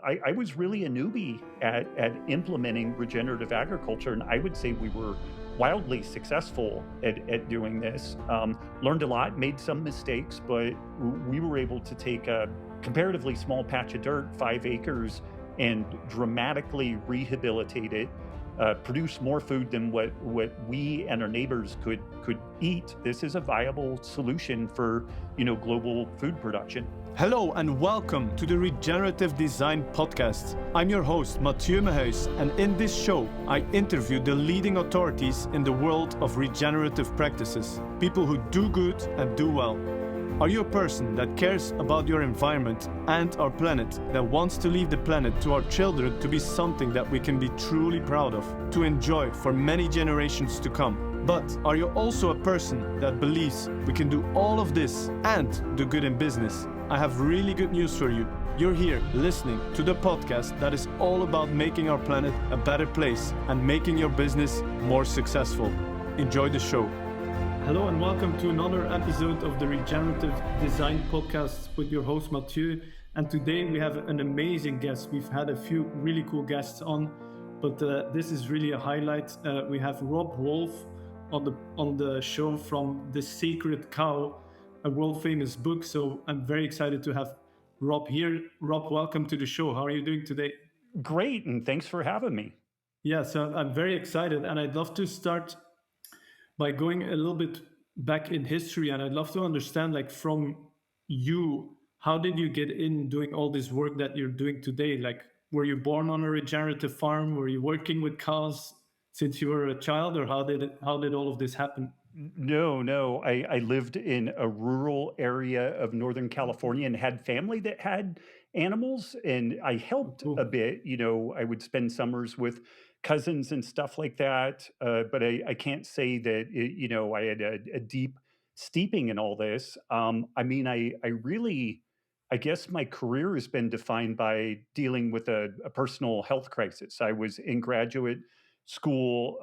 I was really a newbie at implementing regenerative agriculture, and I would say we were wildly successful at doing this. Learned a lot, made some mistakes, but we were able to take a comparatively small patch of dirt, 5 acres, and dramatically rehabilitate it, produce more food than what we and our neighbors could eat. This is a viable solution for global food production. Hello and welcome to the Regenerative Design Podcast. I'm your host, Mathieu Mehuis, and in this show, I interview the leading authorities in the world of regenerative practices, people who do good and do well. Are you a person that cares about your environment and our planet, that wants to leave the planet to our children to be something that we can be truly proud of, to enjoy for many generations to come? But are you also a person that believes we can do all of this and do good in business? I have really good news for you. You're here listening to the podcast that is all about making our planet a better place and making your business more successful. Enjoy the show. Hello and welcome to another episode of the Regenerative Design Podcast with your host Mathieu. And today we have an amazing guest. We've had a few really cool guests on, but this is really a highlight. We have Robb Wolf on the show from The Sacred Cow, a world famous book. So I'm very excited to have Robb here. Robb, welcome to the show. How are you doing today? Great, and thanks for having me. Yeah, so I'm very excited, and I'd love to start by going a little bit back in history, and I'd love to understand, like, from you, how did you get in doing all this work that you're doing today? Like, were you born on a regenerative farm? Were you working with cows since you were a child, or how did all of this happen? No. I lived in a rural area of Northern California and had family that had animals, and I helped a bit. I would spend summers with cousins and stuff like that. But I can't say that, I had a deep steeping in all this. I guess my career has been defined by dealing with a personal health crisis. I was in graduate school,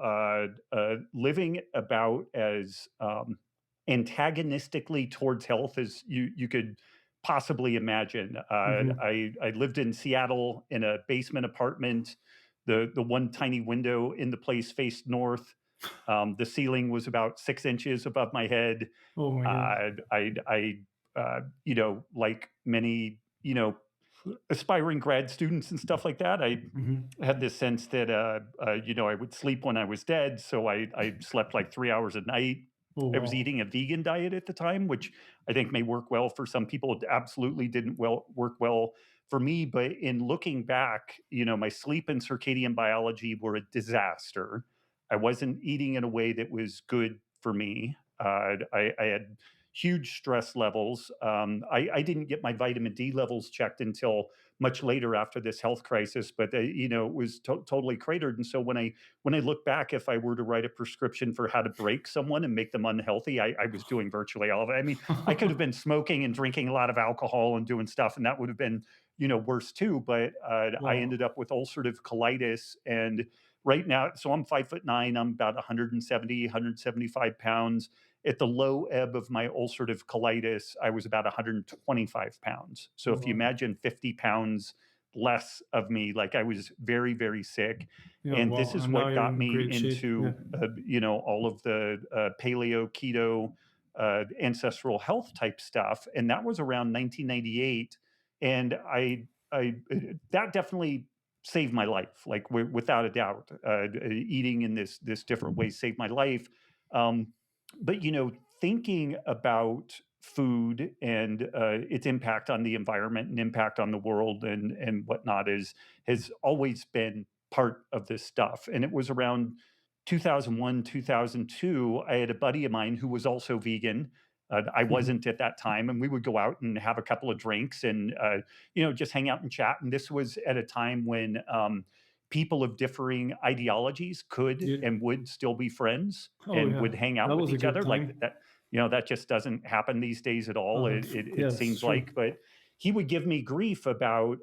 living about as antagonistically towards health as you could possibly imagine. I lived in Seattle in a basement apartment. The one tiny window in the place faced north. The ceiling was about 6 inches above my head. Oh my God. Like many, aspiring grad students and stuff like that, I had this sense that, I would sleep when I was dead. So I slept like 3 hours a night. Oh, I was wow. eating a vegan diet at the time, which I think may work well for some people. It absolutely didn't work well for me. But in looking back, my sleep and circadian biology were a disaster. I wasn't eating in a way that was good for me. I had huge stress levels. I didn't get my vitamin D levels checked until much later after this health crisis, but it was totally cratered. And so when I look back, if I were to write a prescription for how to break someone and make them unhealthy, I was doing virtually all of it. I mean, I could have been smoking and drinking a lot of alcohol and doing stuff, and that would have been, worse too. But I ended up with ulcerative colitis, and right now, so I'm 5'9", I'm about 170, 175 pounds. At the low ebb of my ulcerative colitis, I was about 125 pounds. So if you imagine 50 pounds less of me, like I was very, very sick. And this is what got me into, all of the paleo, keto, ancestral health type stuff. And that was around 1998. And that definitely saved my life, like without a doubt. Eating in this different way saved my life. But thinking about food and its impact on the environment and impact on the world and whatnot has always been part of this stuff. And it was around 2001, 2002. I had a buddy of mine who was also vegan. I wasn't at that time, and we would go out and have a couple of drinks and just hang out and chat. And this was at a time when people of differing ideologies could and would still be friends would hang out with each other. Like that, that just doesn't happen these days at all. It seems like, but he would give me grief about,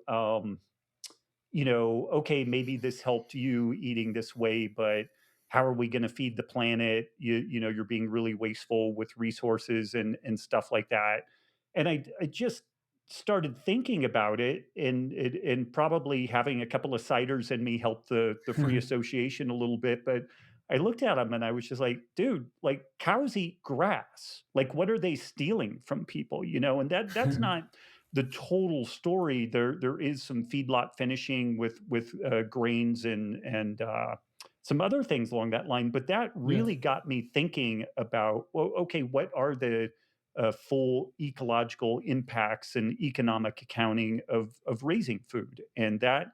okay, maybe this helped you eating this way, but how are we going to feed the planet? You're being really wasteful with resources and stuff like that. And I just started thinking about it, and probably having a couple of ciders in me helped the free association a little bit. But I looked at them and I was just like, dude, like cows eat grass. Like, what are they stealing from people? And that's not the total story. There is some feedlot finishing with grains and some other things along that line. But that Yeah. really got me thinking about, well, okay, what are the full ecological impacts and economic accounting of raising food, and that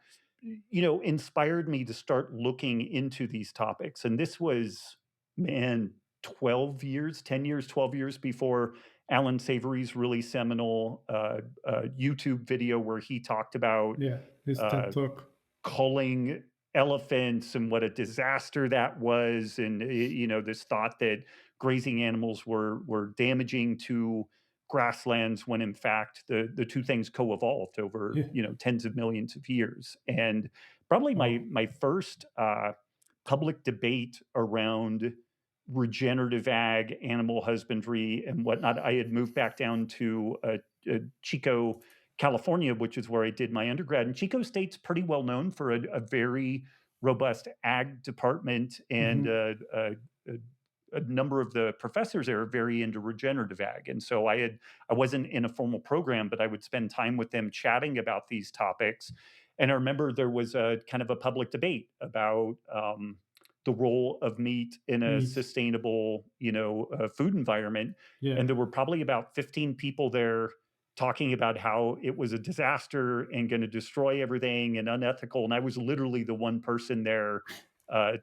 inspired me to start looking into these topics. And this was, man, 12 years, 10 years, 12 years before Alan Savory's really seminal YouTube video where he talked about Yeah. His uh, TED Talk. culling elephants and what a disaster that was, and this thought that grazing animals were damaging to grasslands, when in fact the two things co-evolved over Yeah. tens of millions of years. And probably my Wow. my first public debate around regenerative ag, animal husbandry, and whatnot. I had moved back down to Chico, California, which is where I did my undergrad. And Chico State's pretty well known for a very robust ag department, and Hmm. a number of the professors there are very into regenerative ag. And so I wasn't in a formal program, but I would spend time with them chatting about these topics. And I remember there was a kind of a public debate about the role of meat in a Meat. sustainable, food environment. Yeah. And there were probably about 15 people there talking about how it was a disaster and going to destroy everything and unethical. And I was literally the one person there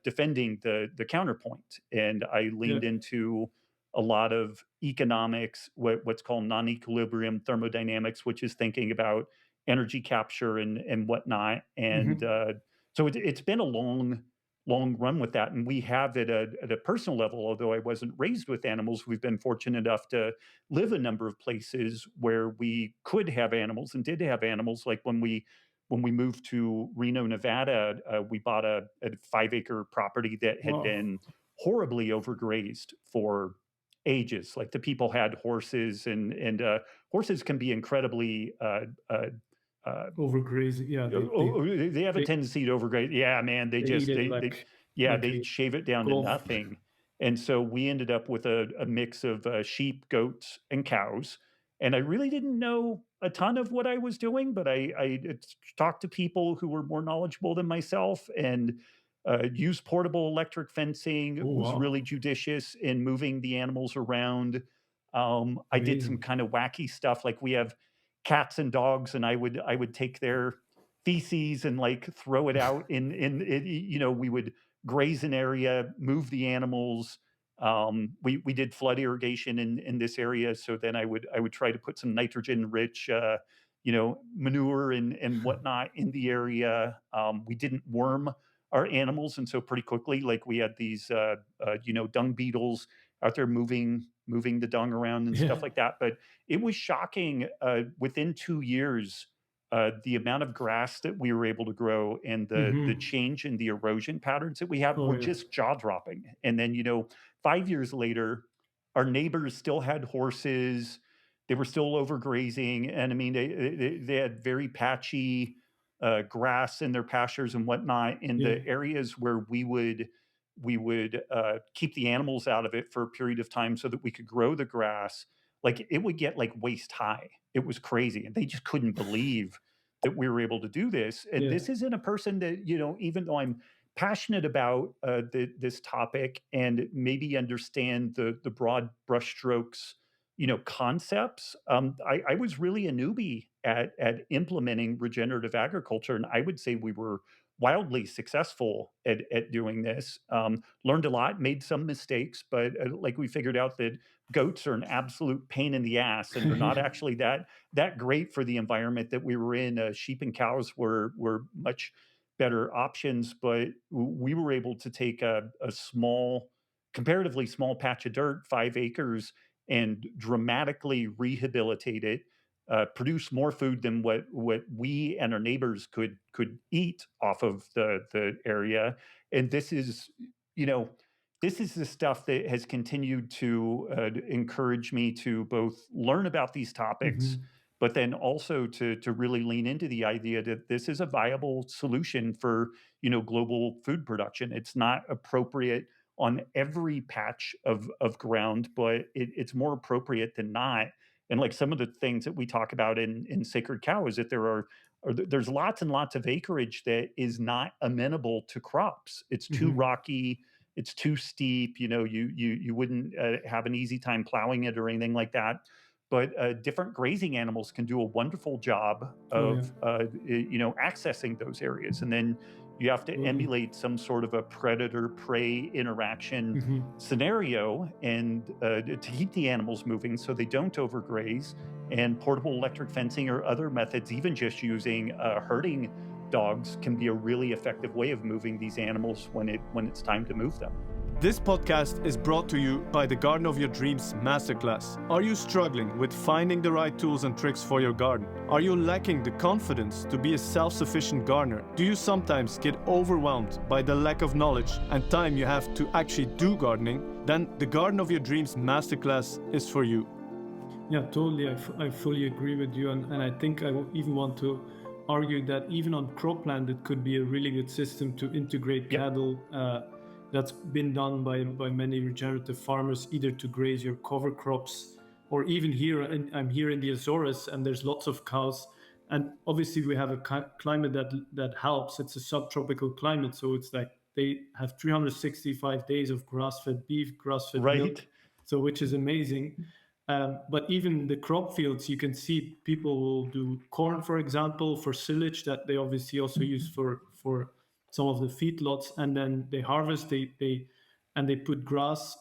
defending the counterpoint. And I Yeah. leaned into a lot of economics, what's called non-equilibrium thermodynamics, which is thinking about energy capture and whatnot. And Hmm. so it's been a long run with that. And we have at a personal level, although I wasn't raised with animals, we've been fortunate enough to live a number of places where we could have animals and did have animals. Like when we moved to Reno, Nevada, we bought a 5-acre property that had Wow. been horribly overgrazed for ages. Like the people had horses, and horses can be incredibly uh, Overgrazing. Yeah. they have a They tendency to overgraze. Yeah, man, they they eat just it they yeah, like they a shave it down to golf. nothing. And so we ended up with a mix of sheep, goats, and cows. And I really didn't know a ton of what I was doing, but I talked to people who were more knowledgeable than myself, and used portable electric fencing, Oh was really wow. judicious in moving the animals around. I did some Amazing. kind of wacky stuff, like we have cats and dogs, and I would take their feces and like throw it out in it, we would graze an area, move the animals. We did flood irrigation in this area, so then I would try to put some nitrogen rich manure and whatnot in the area. We didn't worm our animals, and so pretty quickly, like we had these dung beetles out there moving the dung around and Yeah. stuff like that. But it was shocking, within 2 years, the amount of grass that we were able to grow and the Hmm. change in the erosion patterns that we have Oh were yeah. just jaw dropping. And then 5 years later, our neighbors still had horses. They were still overgrazing, and I mean they had very patchy grass in their pastures and whatnot. In Yeah. the areas where we would keep the animals out of it for a period of time so that we could grow the grass, like it would get like waist high. It was crazy, and they just couldn't believe that we were able to do this. And Yeah. this isn't a person that, even though I'm passionate about this topic and maybe understand the broad brushstrokes, concepts. I was really a newbie at implementing regenerative agriculture, and I would say we were wildly successful at doing this. Learned a lot, made some mistakes, but like we figured out that goats are an absolute pain in the ass, and they're not actually that great for the environment that we were in. Sheep and cows were much better options, but we were able to take a small, comparatively small patch of dirt, 5 acres, and dramatically rehabilitate it, produce more food than what we and our neighbors could eat off of the area. And you know, this is the stuff that has continued to encourage me to both learn about these topics, Hmm. but then also to really lean into the idea that this is a viable solution for, global food production. It's not appropriate on every patch of ground, but it's more appropriate than not. And like some of the things that we talk about in Sacred Cow is that there's lots and lots of acreage that is not amenable to crops. It's too Hmm. rocky, it's too steep. You wouldn't have an easy time plowing it or anything like that. But different grazing animals can do a wonderful job Oh yeah, of accessing those areas, and then you have to totally. emulate some sort of a predator prey interaction Hmm. scenario, and to keep the animals moving so they don't overgraze. And portable electric fencing or other methods, even just using herding dogs, can be a really effective way of moving these animals when it's time to move them. This podcast is brought to you by the Garden of Your Dreams Masterclass. Are you struggling with finding the right tools and tricks for your garden? Are you lacking the confidence to be a self-sufficient gardener? Do you sometimes get overwhelmed by the lack of knowledge and time you have to actually do gardening? Then the Garden of Your Dreams Masterclass is for you. Yeah, totally. I fully agree with you. And I think even want to argue that even on cropland, it could be a really good system to integrate Yep. cattle. That's been done by many regenerative farmers, either to graze your cover crops, or even here. I'm here in the Azores, and there's lots of cows. And obviously, we have a climate that helps. It's a subtropical climate, so it's like they have 365 days of grass-fed beef, grass-fed milk, Right. so which is amazing. But even the crop fields, you can see people will do corn, for example, for silage that they obviously also use for some of the feedlots, and then they harvest, they put grass,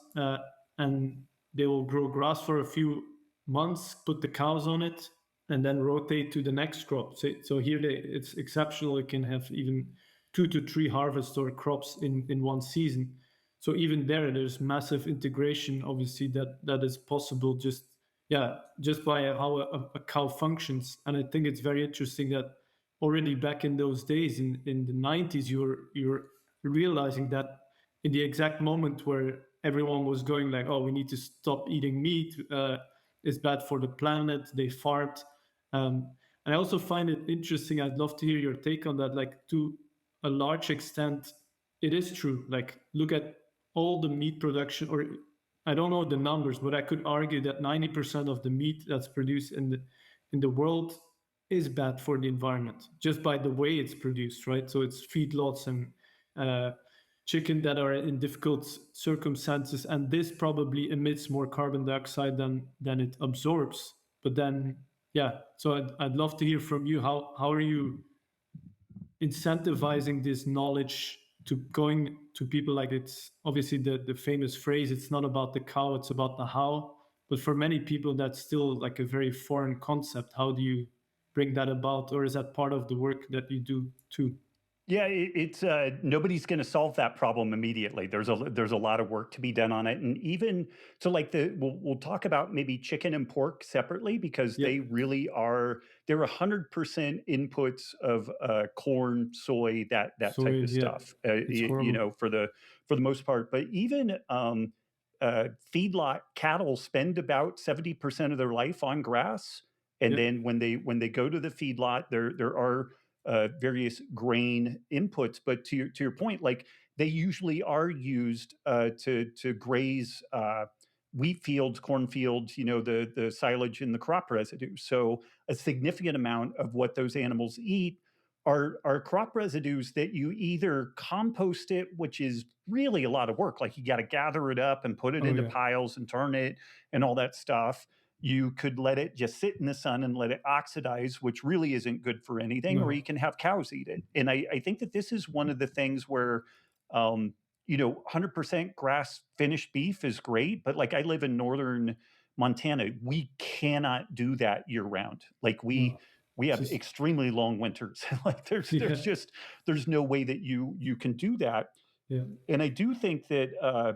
and they will grow grass for a few months, put the cows on it, and then rotate to the next crop. So here it's exceptional. It can have even 2 to 3 harvests or crops in one season. So even there's massive integration, obviously, that is possible just by how a cow functions. And I think it's very interesting that already back in those days in the 90s, you're realizing that in the exact moment where everyone was going like, oh, we need to stop eating meat, it's bad for the planet, they fart. And I also find it interesting, I'd love to hear your take on that, like to a large extent it is true. Like look at all the meat production, or I don't know the numbers, but I could argue that 90% of the meat that's produced in the world is bad for the environment just by the way it's produced, right? So it's feedlots and uh, chicken that are in difficult circumstances, and this probably emits more carbon dioxide than it absorbs. But then, yeah. So I'd love to hear from you. How are you incentivizing this knowledge to going to people? Like it's obviously the famous phrase, it's not about the cow, it's about the how. But for many people, that's still like a very foreign concept. How do you bring that about? Or is that part of the work that you do too? Yeah, it's nobody's going to solve that problem immediately. There's a lot of work to be done on it, and even so, like we'll talk about maybe chicken and pork separately because Yeah. they really are they're 100% inputs of corn, soy, that So type of yeah, stuff. it's horrible. For the most part, but even feedlot cattle spend about 70% of their life on grass, and Yeah. then when they go to the feedlot, there are various grain inputs. But to your point, like they usually are used to graze wheat fields, cornfields, the silage and the crop residue. So a significant amount of what those animals eat are crop residues that you either compost it, which is really a lot of work. Like you got to gather it up and put it Oh into yeah. piles and turn it and all that stuff. You could let it just sit in the sun and let it oxidize, which really isn't good for anything, or No. you can have cows eat it. And I think that this is one of the things where, um, 100% grass finished beef is great, but like I live in northern Montana, we cannot do that year round. Like we No. we It's have just extremely long winters. Like yeah. there's no way that you can do that. Yeah. And I do think that uh,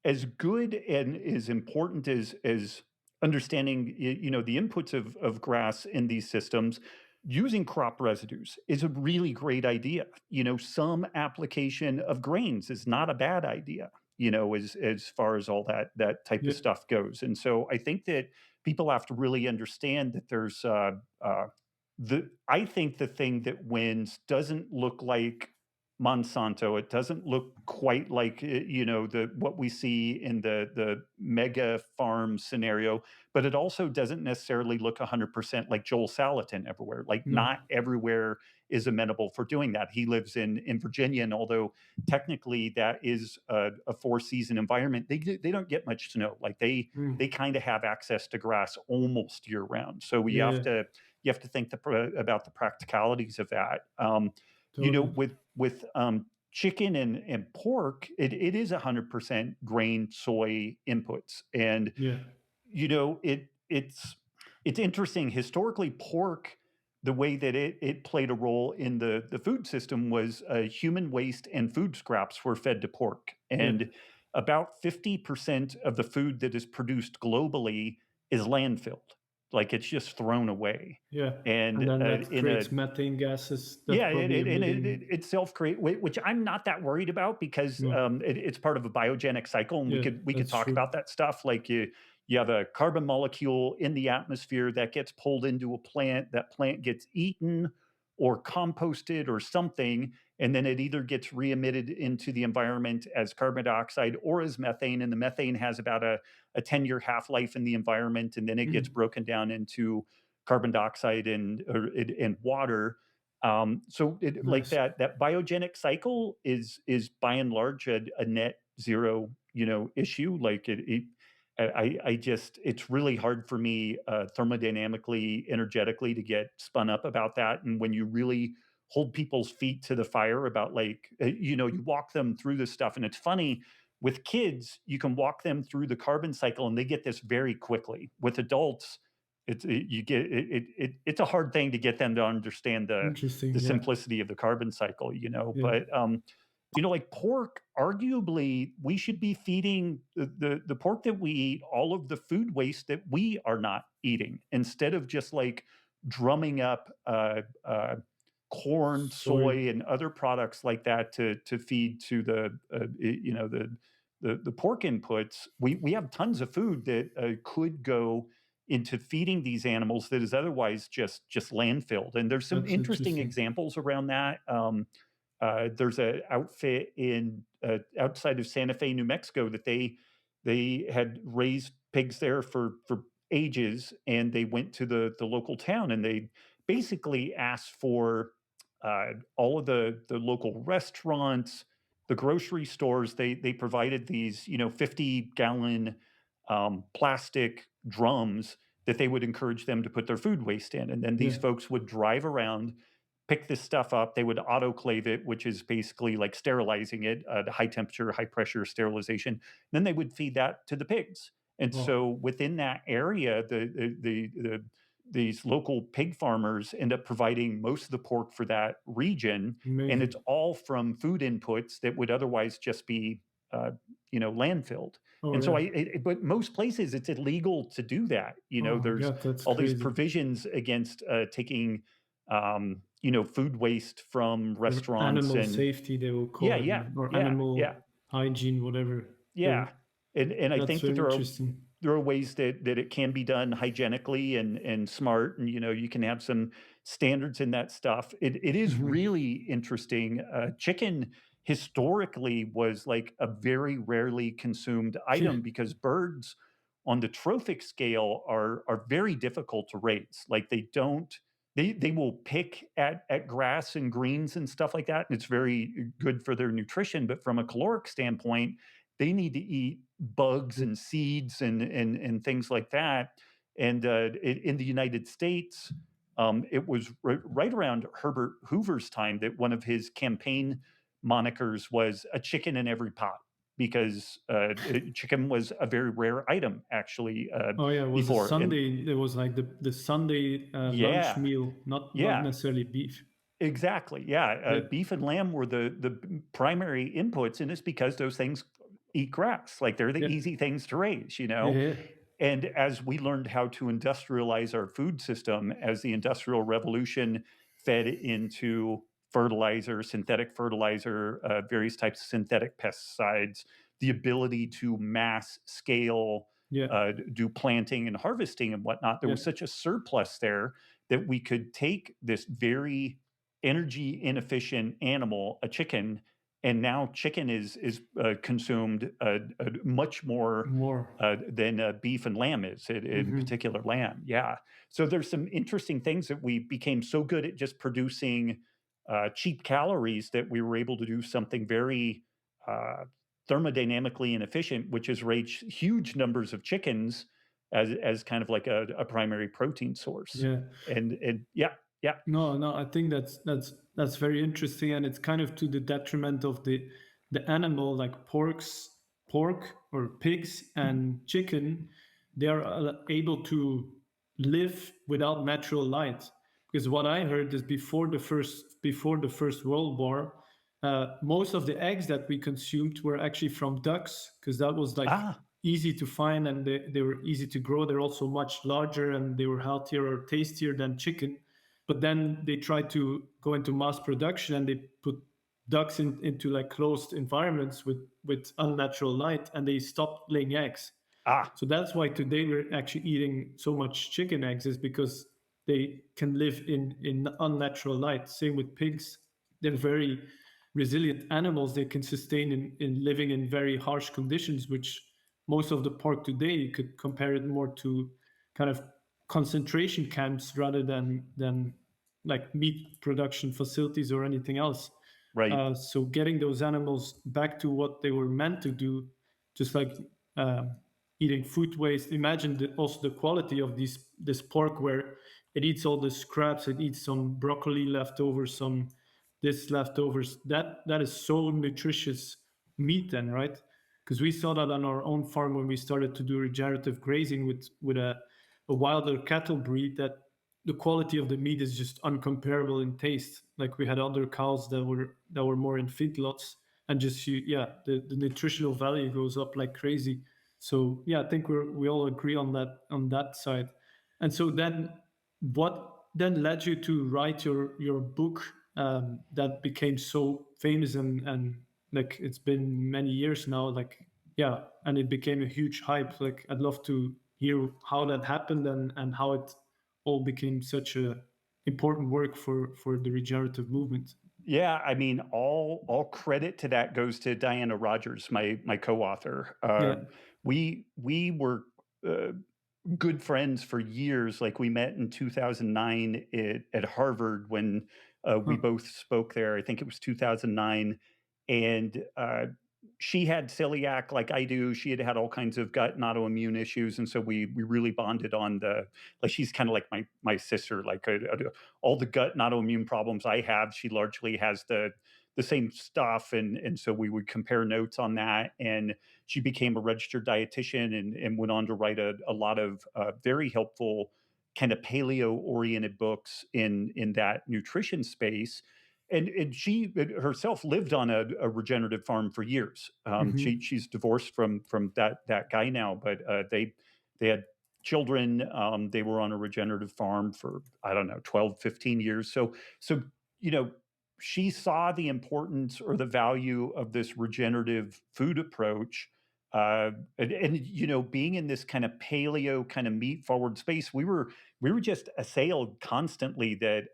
as good and as important as understanding the inputs of grass in these systems, using crop residues is a really great idea. Some application of grains is not a bad idea. As far as all that type of Yeah. stuff goes. And so I think that people have to really understand that there's I think the thing that wins doesn't look like Monsanto. It doesn't look quite like the what we see in the mega farm scenario, but it also doesn't necessarily look 100% like Joel Salatin everywhere. Like No. not everywhere is amenable for doing that. He lives in Virginia, and although technically that is a four-season environment, they don't get much snow. Like they Mm. kind of have access to grass almost year round. So Yeah, yeah, you have to think about the practicalities of that. totally. With chicken and pork, it is 100% grain soy inputs, and Yeah, it's interesting. Historically, pork, the way that it played a role in the food system was human waste and food scraps were fed to pork, yeah, and about 50% of the food that is produced globally is landfilled, like it's just thrown away. yeah. And And then that in a creates methane gases. That's yeah, probably it emitting. self-create, which I'm not that worried about because No, it's part of a biogenic cycle, and yeah, we could that's talk true. about that stuff. Like you have a carbon molecule in the atmosphere that gets pulled into a plant. That plant gets eaten or composted or something, and then it either gets re-emitted into the environment as carbon dioxide or as methane. And the methane has about a 10-year half-life in the environment, and then it gets Mm. broken down into carbon dioxide and water. So like Nice. that biogenic cycle is by and large a net zero, issue. Like I just it's really hard for me thermodynamically, energetically to get spun up about that. And when you really hold people's feet to the fire about like you walk them through this stuff, and it's funny with kids, you can walk them through the carbon cycle and they get this very quickly. With adults, you get it's a hard thing to get them to understand the Interesting. Yeah, simplicity of the carbon cycle, yeah. but like pork, arguably we should be feeding the pork that we eat all of the food waste that we are not eating, instead of just like drumming up corn, Soy. soy, and other products like that to feed to the pork inputs. We have tons of food that could go into feeding these animals that is otherwise just landfilled. And there's some That's interesting interesting. examples around that. There's an outfit in outside of Santa Fe, New Mexico, that they had raised pigs there for ages, and they went to the local town and they basically asked for all of the local restaurants, the grocery stores. They provided these 50-gallon plastic drums that they would encourage them to put their food waste in, and then Yeah. these folks would drive around, pick this stuff up. They would autoclave it, which is basically like sterilizing it, the high temperature, high pressure sterilization. Then they would feed that to the pigs. And Oh, so within that area, these local pig farmers end up providing most of the pork for that region, and it's amazing. all from food inputs that would otherwise just be, landfilled. Oh And so yeah. but most places it's illegal to do that. Oh my There's God, that's all these crazy. provisions against taking food waste from Or restaurants. animal And safety, they will yeah, call it, yeah, or yeah, yeah, animal hygiene, whatever. yeah. They, And I that's think that very interesting. there are ways that it can be done hygienically and smart, and you can have some standards in that stuff. It is Mhm. really interesting. Chicken historically was like a very rarely consumed Yeah, item because birds on the trophic scale are very difficult to raise. Like they will pick at grass and greens and stuff like that, and it's very good for their nutrition. But from a caloric standpoint, they need to eat bugs and seeds and things like that. And in the United States, it was right around Herbert Hoover's time that one of his campaign monikers was "a chicken in every pot," because chicken was a very rare item actually oh yeah, it was a before. And Sunday. It was like the Sunday lunch yeah, meal, not yeah, necessarily beef. exactly. Yeah, Yeah, beef and lamb were the primary inputs, and it's because those things eat grass. Like they're the yeah, easy things to raise, yeah. And as we learned how to industrialize our food system, as the Industrial Revolution fed into fertilizer, synthetic fertilizer, various types of synthetic pesticides, the ability to mass scale Yeah. do planting and harvesting and whatnot. There Yeah. was such a surplus there that we could take this very energy inefficient animal, a chicken, and now chicken is consumed much more More. than beef and lamb is, in Hmm. particular lamb. Yeah. So there's some interesting things that we became so good at just producing cheap calories that we were able to do something very uh, thermodynamically inefficient, which is raise huge numbers of chickens as kind of like a primary protein source. Yeah. And yeah, yeah. No, no, I think that's very interesting, and it's kind of to the detriment of the animal, like pork or pigs and chicken. They are able to live without natural light. Because what I heard is before the first World War, most of the eggs that we consumed were actually from ducks, because that was like Ah, easy to find and they were easy to grow. They're also much larger and they were healthier or tastier than chicken. But then they tried to go into mass production and they put ducks into like closed environments with unnatural light, and they stopped laying eggs. ah, So that's why today we're actually eating so much chicken eggs, is because they can live in unnatural light. Same with pigs. They're very resilient animals. They can sustain in living in very harsh conditions, which most of the pork today, you could compare it more to kind of concentration camps rather than like meat production facilities or anything else. right. So getting those animals back to what they were meant to do, just like um, eating food waste. Imagine also the quality of this pork, where it eats all the scraps, it eats some broccoli leftovers, some this leftovers. That is so nutritious meat, then, right? Because we saw that on our own farm when we started to do regenerative grazing with a wilder cattle breed, that the quality of the meat is just uncomparable in taste. Like we had other cows that were more in feedlots, and just the nutritional value goes up like crazy. So yeah, I think we all agree on that side. And so then, what then led you to write your book, that became so famous, and like it's been many years now, like yeah, and it became a huge hype. Like I'd love to hear how that happened, and how it all became such a important work for the regenerative movement. Yeah, I mean, all credit to that goes to Diana Rogers, my co-author. Yeah. We were uh, good friends for years. Like we met in 2009 at Harvard when we Huh. both spoke there. I think it was 2009, and she had celiac like I do. She had had all kinds of gut and autoimmune issues, and so we really bonded on the like. She's kind of like my sister. Like all the gut and autoimmune problems I have, she largely has the same stuff, and so we would compare notes on that. And she became a registered dietitian and went on to write a lot of very helpful kind of paleo oriented books in that nutrition space. And she herself lived on a regenerative farm for years. Hmm. She's divorced from that guy now, but they had children. They were on a regenerative farm for, I don't know, 12, 15 years. So you know, she saw the importance or the value of this regenerative food approach. And you know, being in this kind of paleo kind of meat forward space, we were just assailed constantly that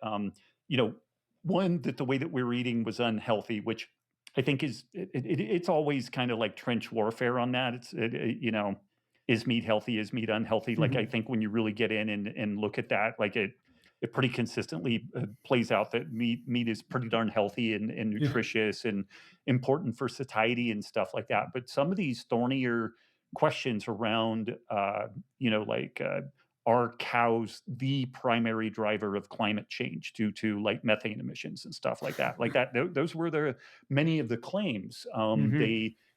you know, one, that the way that we're eating was unhealthy, which I think it's always kind of like trench warfare on that. You know, is meat healthy? Is meat unhealthy? Like I Hmm. think when you really get in and look at that, like it pretty consistently plays out that meat is pretty darn healthy and Yeah. nutritious and important for satiety and stuff like that. But some of these thornier questions around, you know, like are cows the primary driver of climate change due to like methane emissions and stuff like that? Like that, those were the many of the claims. Hmm.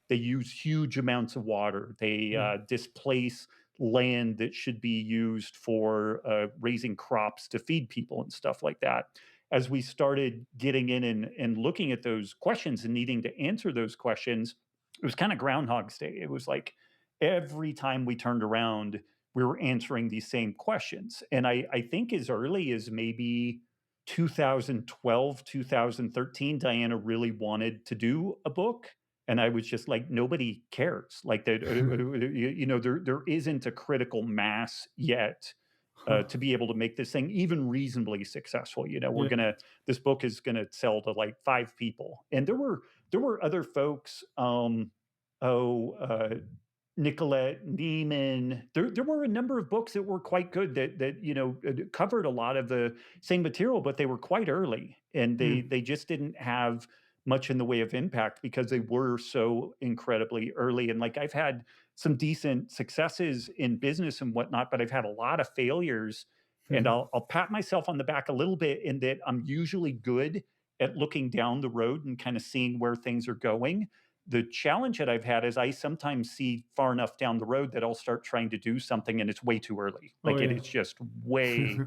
They use huge amounts of water. They Yeah. displace land that should be used for raising crops to feed people and stuff like that. As we started getting in and looking at those questions and needing to answer those questions, it was kind of Groundhog's Day. It was like every time we turned around, we were answering these same questions. And I think as early as maybe 2012, 2013, Diana really wanted to do a book. And I was just like, nobody cares. Like that, there isn't a critical mass yet Huh. to be able to make this thing even reasonably successful. Yeah. This book is gonna sell to like 5 people, and there were other folks. Oh, Nicolette Neiman. There were a number of books that were quite good that covered a lot of the same material, but they were quite early, and they Mm. just didn't have much in the way of impact because they were so incredibly early. And like I've had some decent successes in business and whatnot, but I've had a lot of failures. And Mhm. I'll pat myself on the back a little bit in that I'm usually good at looking down the road and kind of seeing where things are going. The challenge that I've had is I sometimes see far enough down the road that I'll start trying to do something and it's way too early. Oh Like yeah. it's just way,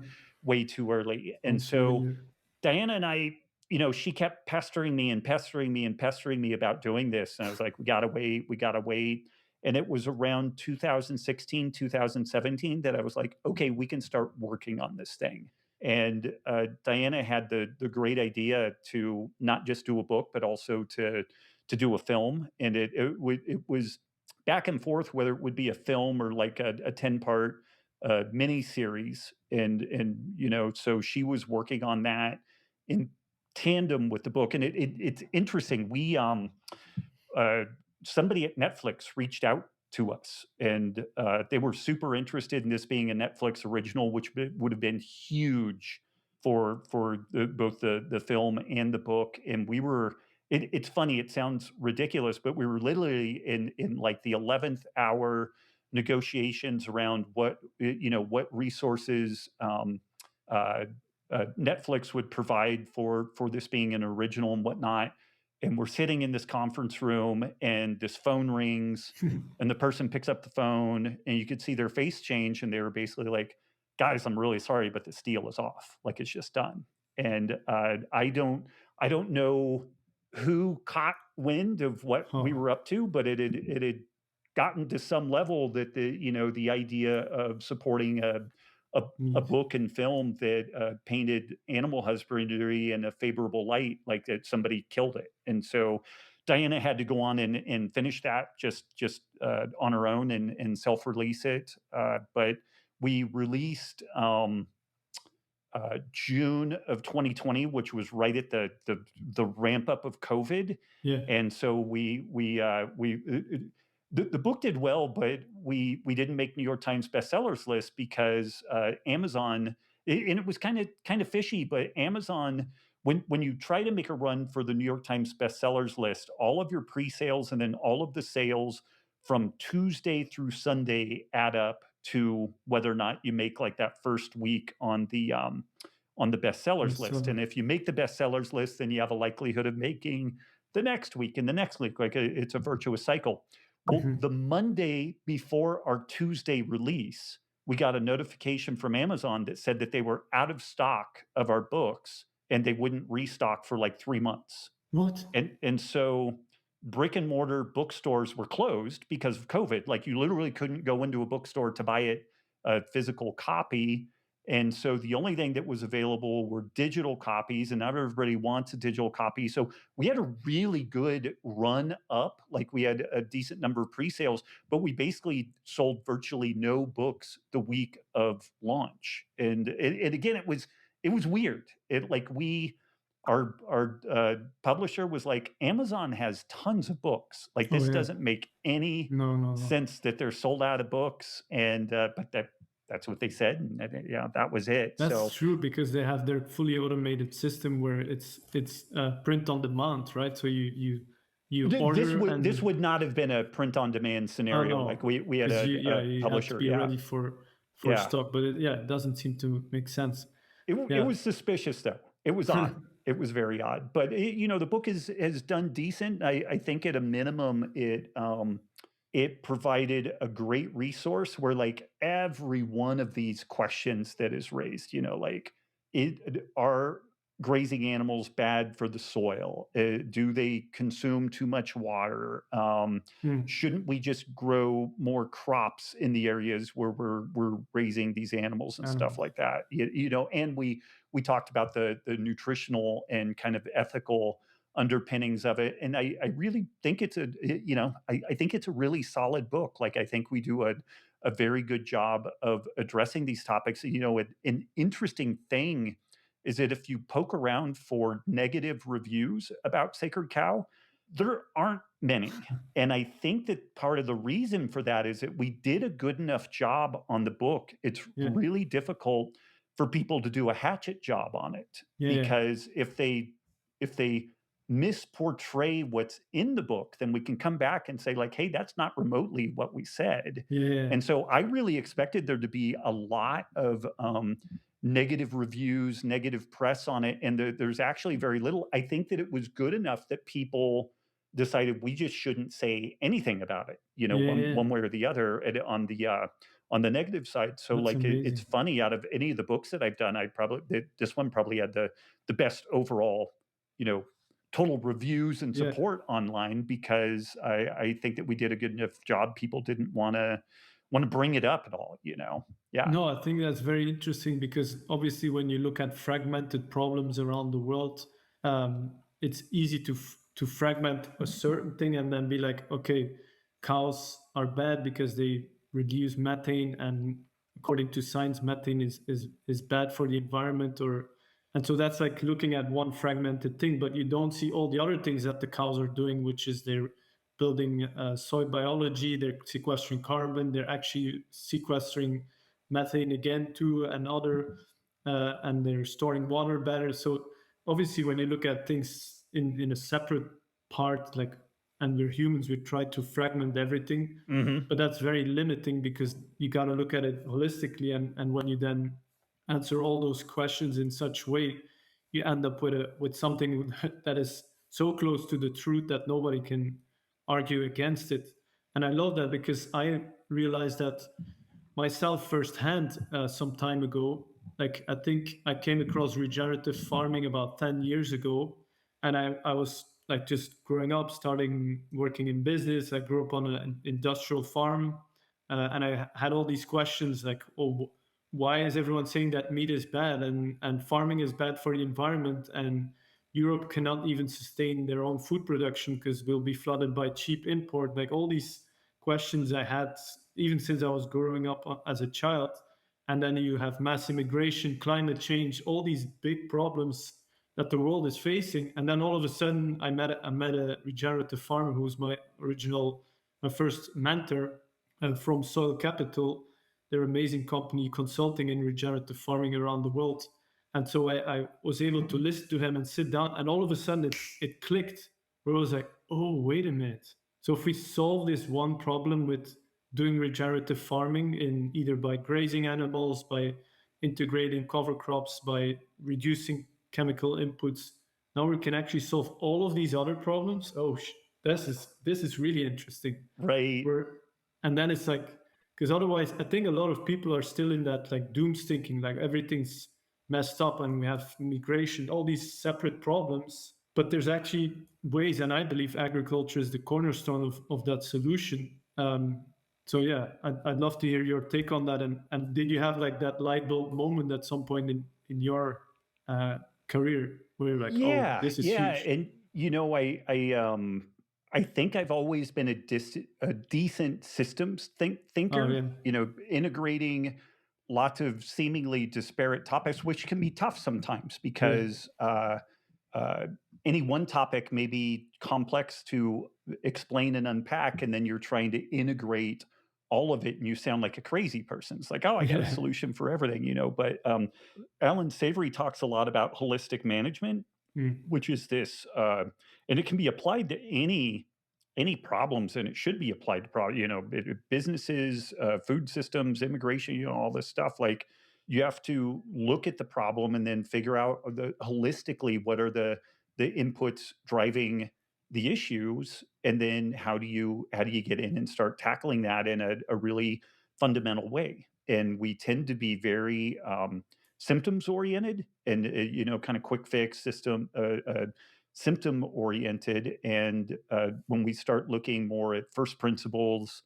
way too early. And I'm so familiar. Diana and I, she kept pestering me and pestering me and pestering me about doing this. And I was like, we got to wait. We got to wait. And it was around 2016, 2017 that I was like, okay, we can start working on this thing. And Diana had the great idea to not just do a book, but also to do a film. And it was back and forth whether it would be a film or like a 10-part mini series. And so she was working on that in tandem with the book. And it's interesting. We uh, somebody at Netflix reached out to us, and they were super interested in this being a Netflix original, which would have been huge for both the film and the book. And we were. It's funny. It sounds ridiculous, but we were literally in like the 11th hour negotiations around what resources uh, Netflix would provide for this being an original and whatnot. And we're sitting in this conference room, and this phone rings, and the person picks up the phone, and you could see their face change, and they were basically like, "Guys, I'm really sorry, but this deal is off. Like it's just done." And I don't know who caught wind of what we Huh. were up to, but it had gotten to some level that the idea of supporting a Neat. book and film that painted animal husbandry in a favorable light, like that somebody killed it. And so Diana had to go on and finish that just on her own and self release it. But we released June of 2020, which was right at the ramp up of COVID. Yeah. And so the book did well, but we didn't make New York Times bestsellers list because Amazon, and it was kind of fishy, but Amazon, when you try to make a run for the New York Times bestsellers list, all of your pre-sales and then all of the sales from Tuesday through Sunday add up to whether or not you make like that first week on the bestsellers list. And Bestseller. if you make the bestsellers list, then you have a likelihood of making the next week and the next week. Like it's a virtuous cycle. Well, Mhm. the Monday before our Tuesday release, we got a notification from Amazon that said that they were out of stock of our books and they wouldn't restock for like 3 months. What? And so brick and mortar bookstores were closed because of COVID. Like you literally couldn't go into a bookstore to buy it a physical copy. And so the only thing that was available were digital copies, and not everybody wants a digital copy. So we had a really good run up. Like we had a decent number of pre-sales, but we basically sold virtually no books the week of launch. And again, it was weird. It like we our publisher was like, Amazon has tons of books. Like Oh this yeah. doesn't make any No, no, no. sense that they're sold out of books. And but that's what they said, and yeah, that was it. That's So true because they have their fully automated system where it's print on demand, right? So you this order would this and would not have been a print on demand oh scenario. Like no, we had because a you have to publisher, be yeah, ready for yeah. stock, but yeah, it doesn't seem to make sense. It Yeah. was suspicious though. It was odd. It was very odd. But the book has done decent. I think at a minimum it provided a great resource where like every one of these questions that is raised, like are grazing animals bad for the soil? Do they consume too much water? Mm. Shouldn't we just grow more crops in the areas where we're raising these animals and stuff Animals. like that? And we talked about the nutritional and kind of ethical underpinnings of it. And I really think I think it's a really solid book. Like, I think we do a very good job of addressing these topics. An interesting thing is that if you poke around for negative reviews about Sacred Cow, there aren't many. And I think that part of the reason for that is that we did a good enough job on the book. It's Yeah. really difficult for people to do a hatchet job on it, Yeah. Yeah. because if they misportray what's in the book, then we can come back and say, like, hey, that's not remotely what we said. Yeah. And so I really expected there to be a lot of negative reviews, negative press on it, and there's actually very little. I think that it was good enough that people decided we just shouldn't say anything about it, Yeah. Yeah. one way or the other, on the negative side. So, That's like, it's amazing. funny, out of any of the books that I've done, this one probably had the best overall, you know, total reviews and Yeah. support online, because I think that we did a good enough job. People didn't want to bring it up at all. Yeah. No, I think that's very interesting because obviously, when you look at fragmented problems around the world, it's easy to fragment a certain thing and then be like, okay, cows are bad because they reduce methane, and according to science, methane is bad for the environment, or and so that's like looking at one fragmented thing, but you don't see all the other things that the cows are doing, which is they're building soil biology, they're sequestering carbon, they're actually sequestering methane again to another, and they're storing water better. So obviously, when you look at things in a separate part, like, and we're humans, we try to fragment everything, Hmm. but that's very limiting because you got to look at it holistically, and when you then answer all those questions in such way, you end up with something that is so close to the truth that nobody can argue against it. And I love that because I realized that myself firsthand some time ago. Like, I think I came across regenerative farming about 10 years ago. And I was like just growing up, starting working in business. I grew up on an industrial farm. And I had all these questions like, oh, why is everyone saying that meat is bad and farming is bad for the environment? And Europe cannot even sustain their own food production because we'll be flooded by cheap import. Like, all these questions I had even since I was growing up as a child. And then you have mass immigration, climate change, all these big problems that the world is facing. And then all of a sudden, I met a regenerative farmer who was my first mentor from Soil Capital. They're an amazing company consulting in regenerative farming around the world. And so I was able to listen to him and sit down, and all of a sudden it clicked, where I was like, oh, wait a minute. So if we solve this one problem with doing regenerative farming, in either by grazing animals, by integrating cover crops, by reducing chemical inputs, now we can actually solve all of these other problems. Oh, this is really interesting. Right. Where and then it's like, because otherwise, I think a lot of people are still in that like dooms thinking, like everything's messed up and we have migration, all these separate problems. But there's actually ways, and I believe agriculture is the cornerstone of that solution. So yeah, I'd love to hear your take on that. And did you have like that light bulb moment at some point in your uh, career where you're like, oh, Yeah, this is yeah, huge? and I think I've always been a decent systems Oh thinker. yeah, Integrating lots of seemingly disparate topics, which can be tough sometimes, yeah, because uh, any one topic may be complex to explain and unpack, and then you're trying to integrate all of it, and you sound like a crazy person. It's like, oh, I got a yeah. solution for everything. But Alan Savory talks a lot about holistic management, Mm. which is this, and it can be applied to any problems, and it should be applied to businesses, food systems, immigration, all this stuff. Like, you have to look at the problem and then figure out holistically what are the inputs driving the issues, and then how do you get in and start tackling that in a really fundamental way. And we tend to be very symptoms oriented, and kind of quick fix symptom oriented. And when we start looking more at first principles,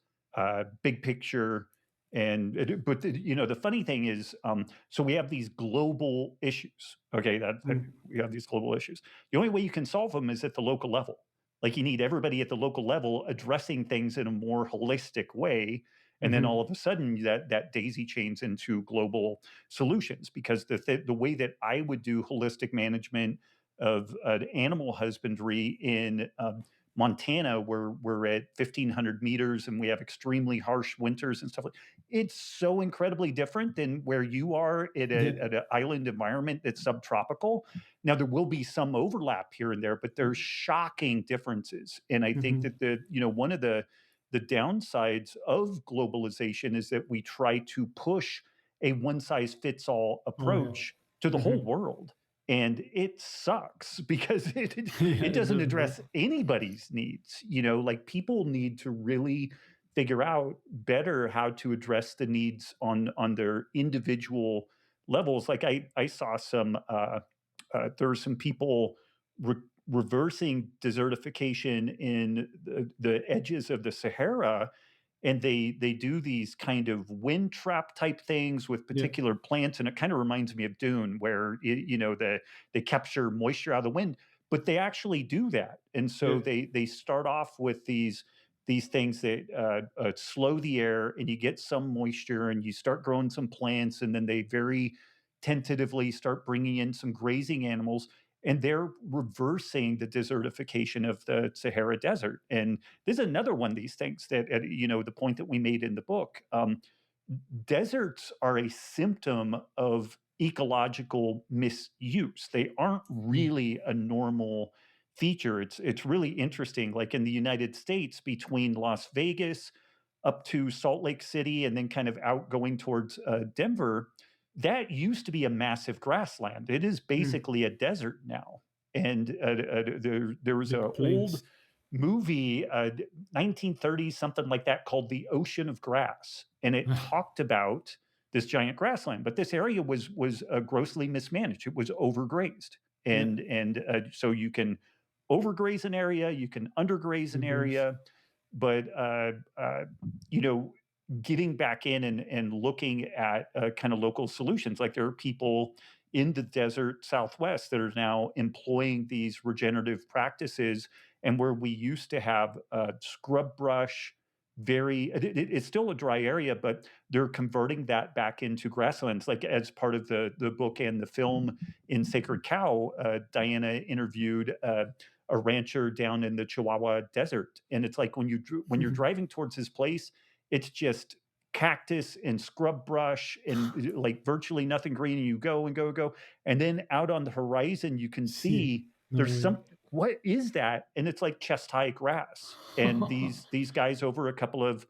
big picture, But the funny thing is, so we have these global issues. Okay, that Mm. we have these global issues. The only way you can solve them is at the local level. Like you need everybody at the local level addressing things in a more holistic way, and then all Mm-hmm. of a sudden that daisy chains into global solutions. Because the way that I would do holistic management of animal husbandry in Montana, where we're at 1,500 meters and we have extremely harsh winters and stuff like, it's so incredibly different than where you are Yeah. at an island environment that's subtropical. Now there will be some overlap here and there, but there's shocking differences. And I think that Mm-hmm. one of the downsides of globalization is that we try to push a one size fits all Oh yeah. approach to the whole Mm-hmm. world. And it sucks because Yeah, it it doesn't doesn't address work. anybody's needs. Like people need to really figure out better how to address the needs on their individual levels. Like I saw there are some people reversing desertification in the edges of the Sahara, and they do these kind of wind trap type things with Yeah. particular plants, and it kind of reminds me of Dune, where they capture moisture out of the wind, but they actually do that. And Yeah. so they start off with these things that slow the air, and you get some moisture, and you start growing some plants, and then they very tentatively start bringing in some grazing animals, and they're reversing the desertification of the Sahara Desert. And this is another one of these things that, the point that we made in the book. Deserts are a symptom of ecological misuse. They aren't Mm. really a normal feature. It's really interesting. Like in the United States, between Las Vegas up to Salt Lake City, and then kind of out going towards Denver, that used to be a massive grassland. It is Mm. basically a desert now. And there was a Big old planes. movie, 1930s, something like that, called The Ocean of Grass, and it talked about this giant grassland. But this area was grossly mismanaged. It was overgrazed, Yeah. and so you can overgraze an area, you can undergraze an Degrees. area, but you know, getting back in and looking at kind of local solutions. Like there are people in the desert Southwest that are now employing these regenerative practices, and where we used to have scrub brush, it's still a dry area, but they're converting that back into grasslands. Like as part of the book and the film in Sacred Cow, Diana interviewed a rancher down in the Chihuahua desert, and it's like when you're driving towards his place, it's just cactus and scrub brush and like virtually nothing green, and you go and go and go, and then out on the horizon you can See. see No there's way. some, what is that? And it's like chest high grass. And these guys over a couple of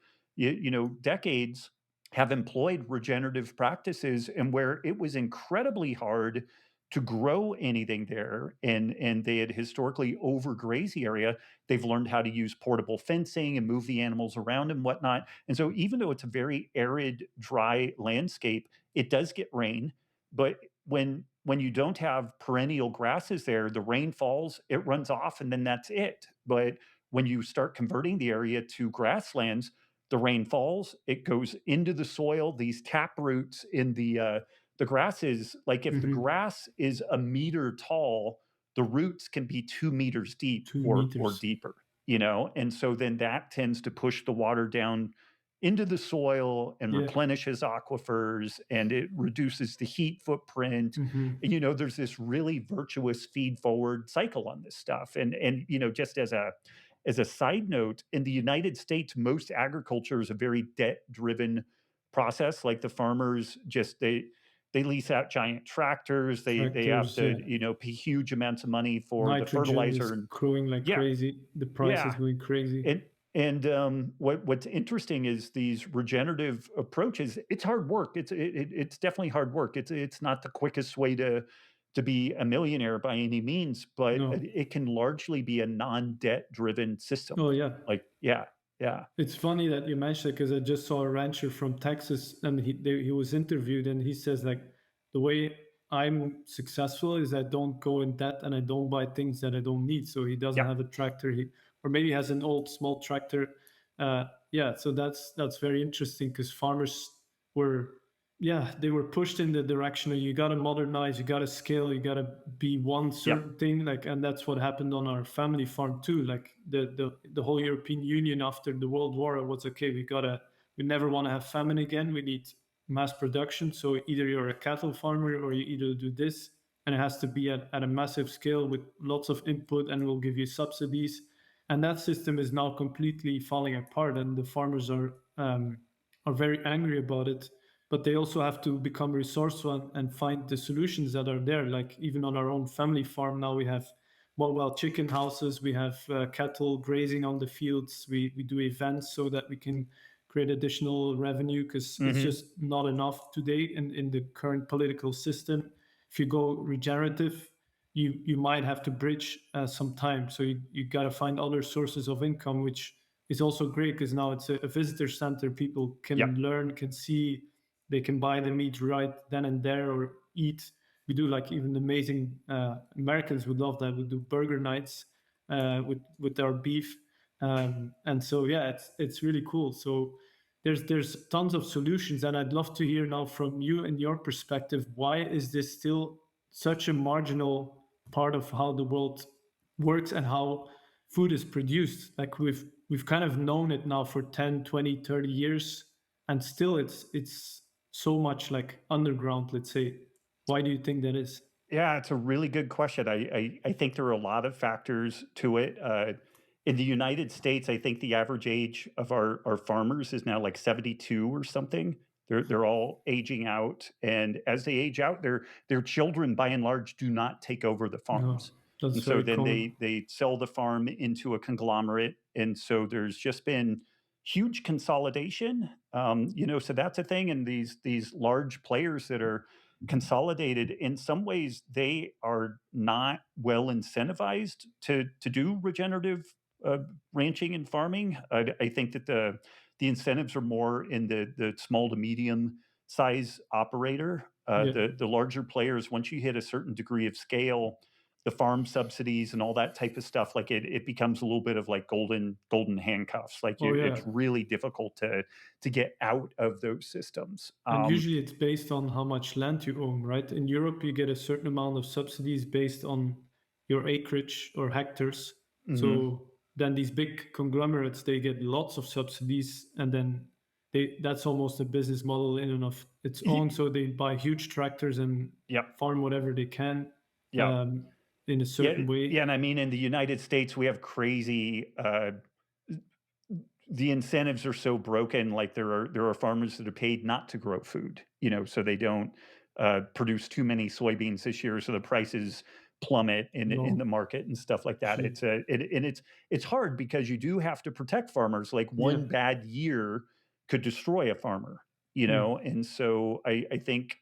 decades have employed regenerative practices, and where it was incredibly hard to grow anything there, and they had historically overgrazed the area, they've learned how to use portable fencing and move the animals around and whatnot. And so even though it's a very arid, dry landscape, it does get rain. But when you don't have perennial grasses there, the rain falls, it runs off, and then that's it. But when you start converting the area to grasslands, the rain falls, it goes into the soil, these tap roots in the grasses. Like if the Mm-hmm. grass is a meter tall, the roots can be 2 meters deep Two or meters. deeper. And so then that tends to push the water down into the soil and Yeah. replenishes aquifers, and it reduces the heat footprint. Mm-hmm. And there's this really virtuous feed forward cycle on this stuff. And just as a side note, in the United States, most agriculture is a very debt driven process. Like the farmers just they lease out giant tractors. They have Tractors. to Yeah. pay huge amounts of money for the Nitrogen is fertilizer. And growing like yeah, crazy. The price is yeah. going crazy. And what's interesting is these regenerative approaches. It's hard work. It's definitely hard work. It's not the quickest way to be a millionaire by any means, but No. it can largely be a non-debt driven system. Oh yeah. Like, yeah, yeah, It's funny that you mentioned it because I just saw a rancher from Texas and he was interviewed and he says like the way I'm successful is I don't go in debt and I don't buy things that I don't need. So he doesn't yeah, have a tractor. Or maybe he has an old small tractor Yeah, so that's very interesting because farmers were, yeah, they were pushed in the direction of you got to modernize, you got to scale, you got to be one Yep. certain thing. Like, and that's what happened on our family farm too. Like the whole European Union after the World War was okay. We never want to have famine again. We need mass production. So either you're a cattle farmer or you either do this, and it has to be at a massive scale with lots of input, and we'll give you subsidies. And that system is now completely falling apart, and the farmers are very angry about it. But they also have to become resourceful and find the solutions that are there. Like even on our own family farm now, we have well chicken houses, we have cattle grazing on the fields. We do events so that we can create additional revenue because it's Hmm. just not enough today in the current political system. If you go regenerative, you might have to bridge some time. So you got to find other sources of income, which is also great because now it's a visitor center. People can Yep. learn, can see, they can buy the meat right then and there or eat. We do like even amazing. Americans would love that. We do burger nights with our beef, and so yeah, it's really cool. So there's tons of solutions, and I'd love to hear now from you and your perspective. Why is this still such a marginal part of how the world works and how food is produced? Like we've kind of known it now for 10, 20, 30 years, and still it's so much like underground, let's say. Why do you think that is? Yeah, it's a really good question. I think there are a lot of factors to it. In the United States, I think the average age of our farmers is now like 72 or something. They're all aging out, and as they age out, their children, by and large, do not take over the No, farms, that's and so very then common. they sell the farm into a conglomerate, and so there's just been huge consolidation. So that's a thing, and these large players that are consolidated, in some ways they are not well incentivized to do regenerative uh, ranching and farming. I think that the incentives are more in the small to medium size operator. Yeah. The larger players, once you hit a certain degree of scale, the farm subsidies and all that type of stuff, like it becomes a little bit of like golden handcuffs. Like Oh it's yeah. really difficult to get out of those systems. And usually it's based on how much land you own, right? In Europe, you get a certain amount of subsidies based on your acreage or hectares. Mhm. So then these big conglomerates, they get lots of subsidies, and then that's almost a business model in and of its own. Y- So they buy huge tractors and Yep. farm whatever they can Yep. um, in a Yeah. certain way. Yeah. And I mean, in the United States, we have crazy. The incentives are so broken. Like there are farmers that are paid not to grow food. So they don't produce too many soybeans this year, so the prices plummet in the No. market and stuff like that. Shit. And it's hard because you do have to protect farmers. Like Yeah. one bad year could destroy a farmer. Mm. And so I think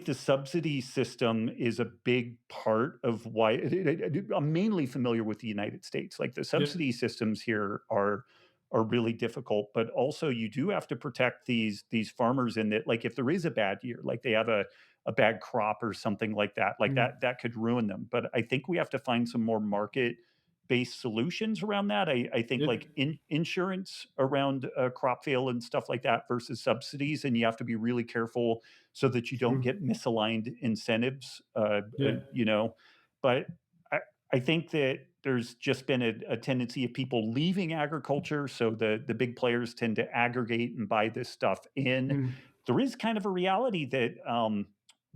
the subsidy system is a big part of why I'm mainly familiar with the United States. Like the Yeah. subsidy systems here are really difficult, but also you do have to protect these farmers in that, like if there is a bad year, like they have a bad crop or something like that, like Mm. that could ruin them. But I think we have to find some more market based solutions around that. I think Yeah. like insurance around crop fail and stuff like that versus subsidies, and you have to be really careful so that you don't True. get misaligned incentives. Yeah. But I, I think that there's just been a tendency of people leaving agriculture, so the big players tend to aggregate and buy this stuff in. Mm. There is kind of a reality that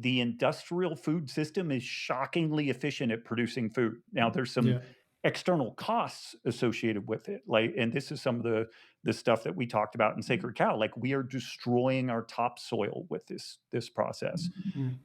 the industrial food system is shockingly efficient at producing food. Now, there's some Yeah. external costs associated with it, like, and this is some of the stuff that we talked about in Sacred Cow. Like, we are destroying our topsoil with this process. Mm.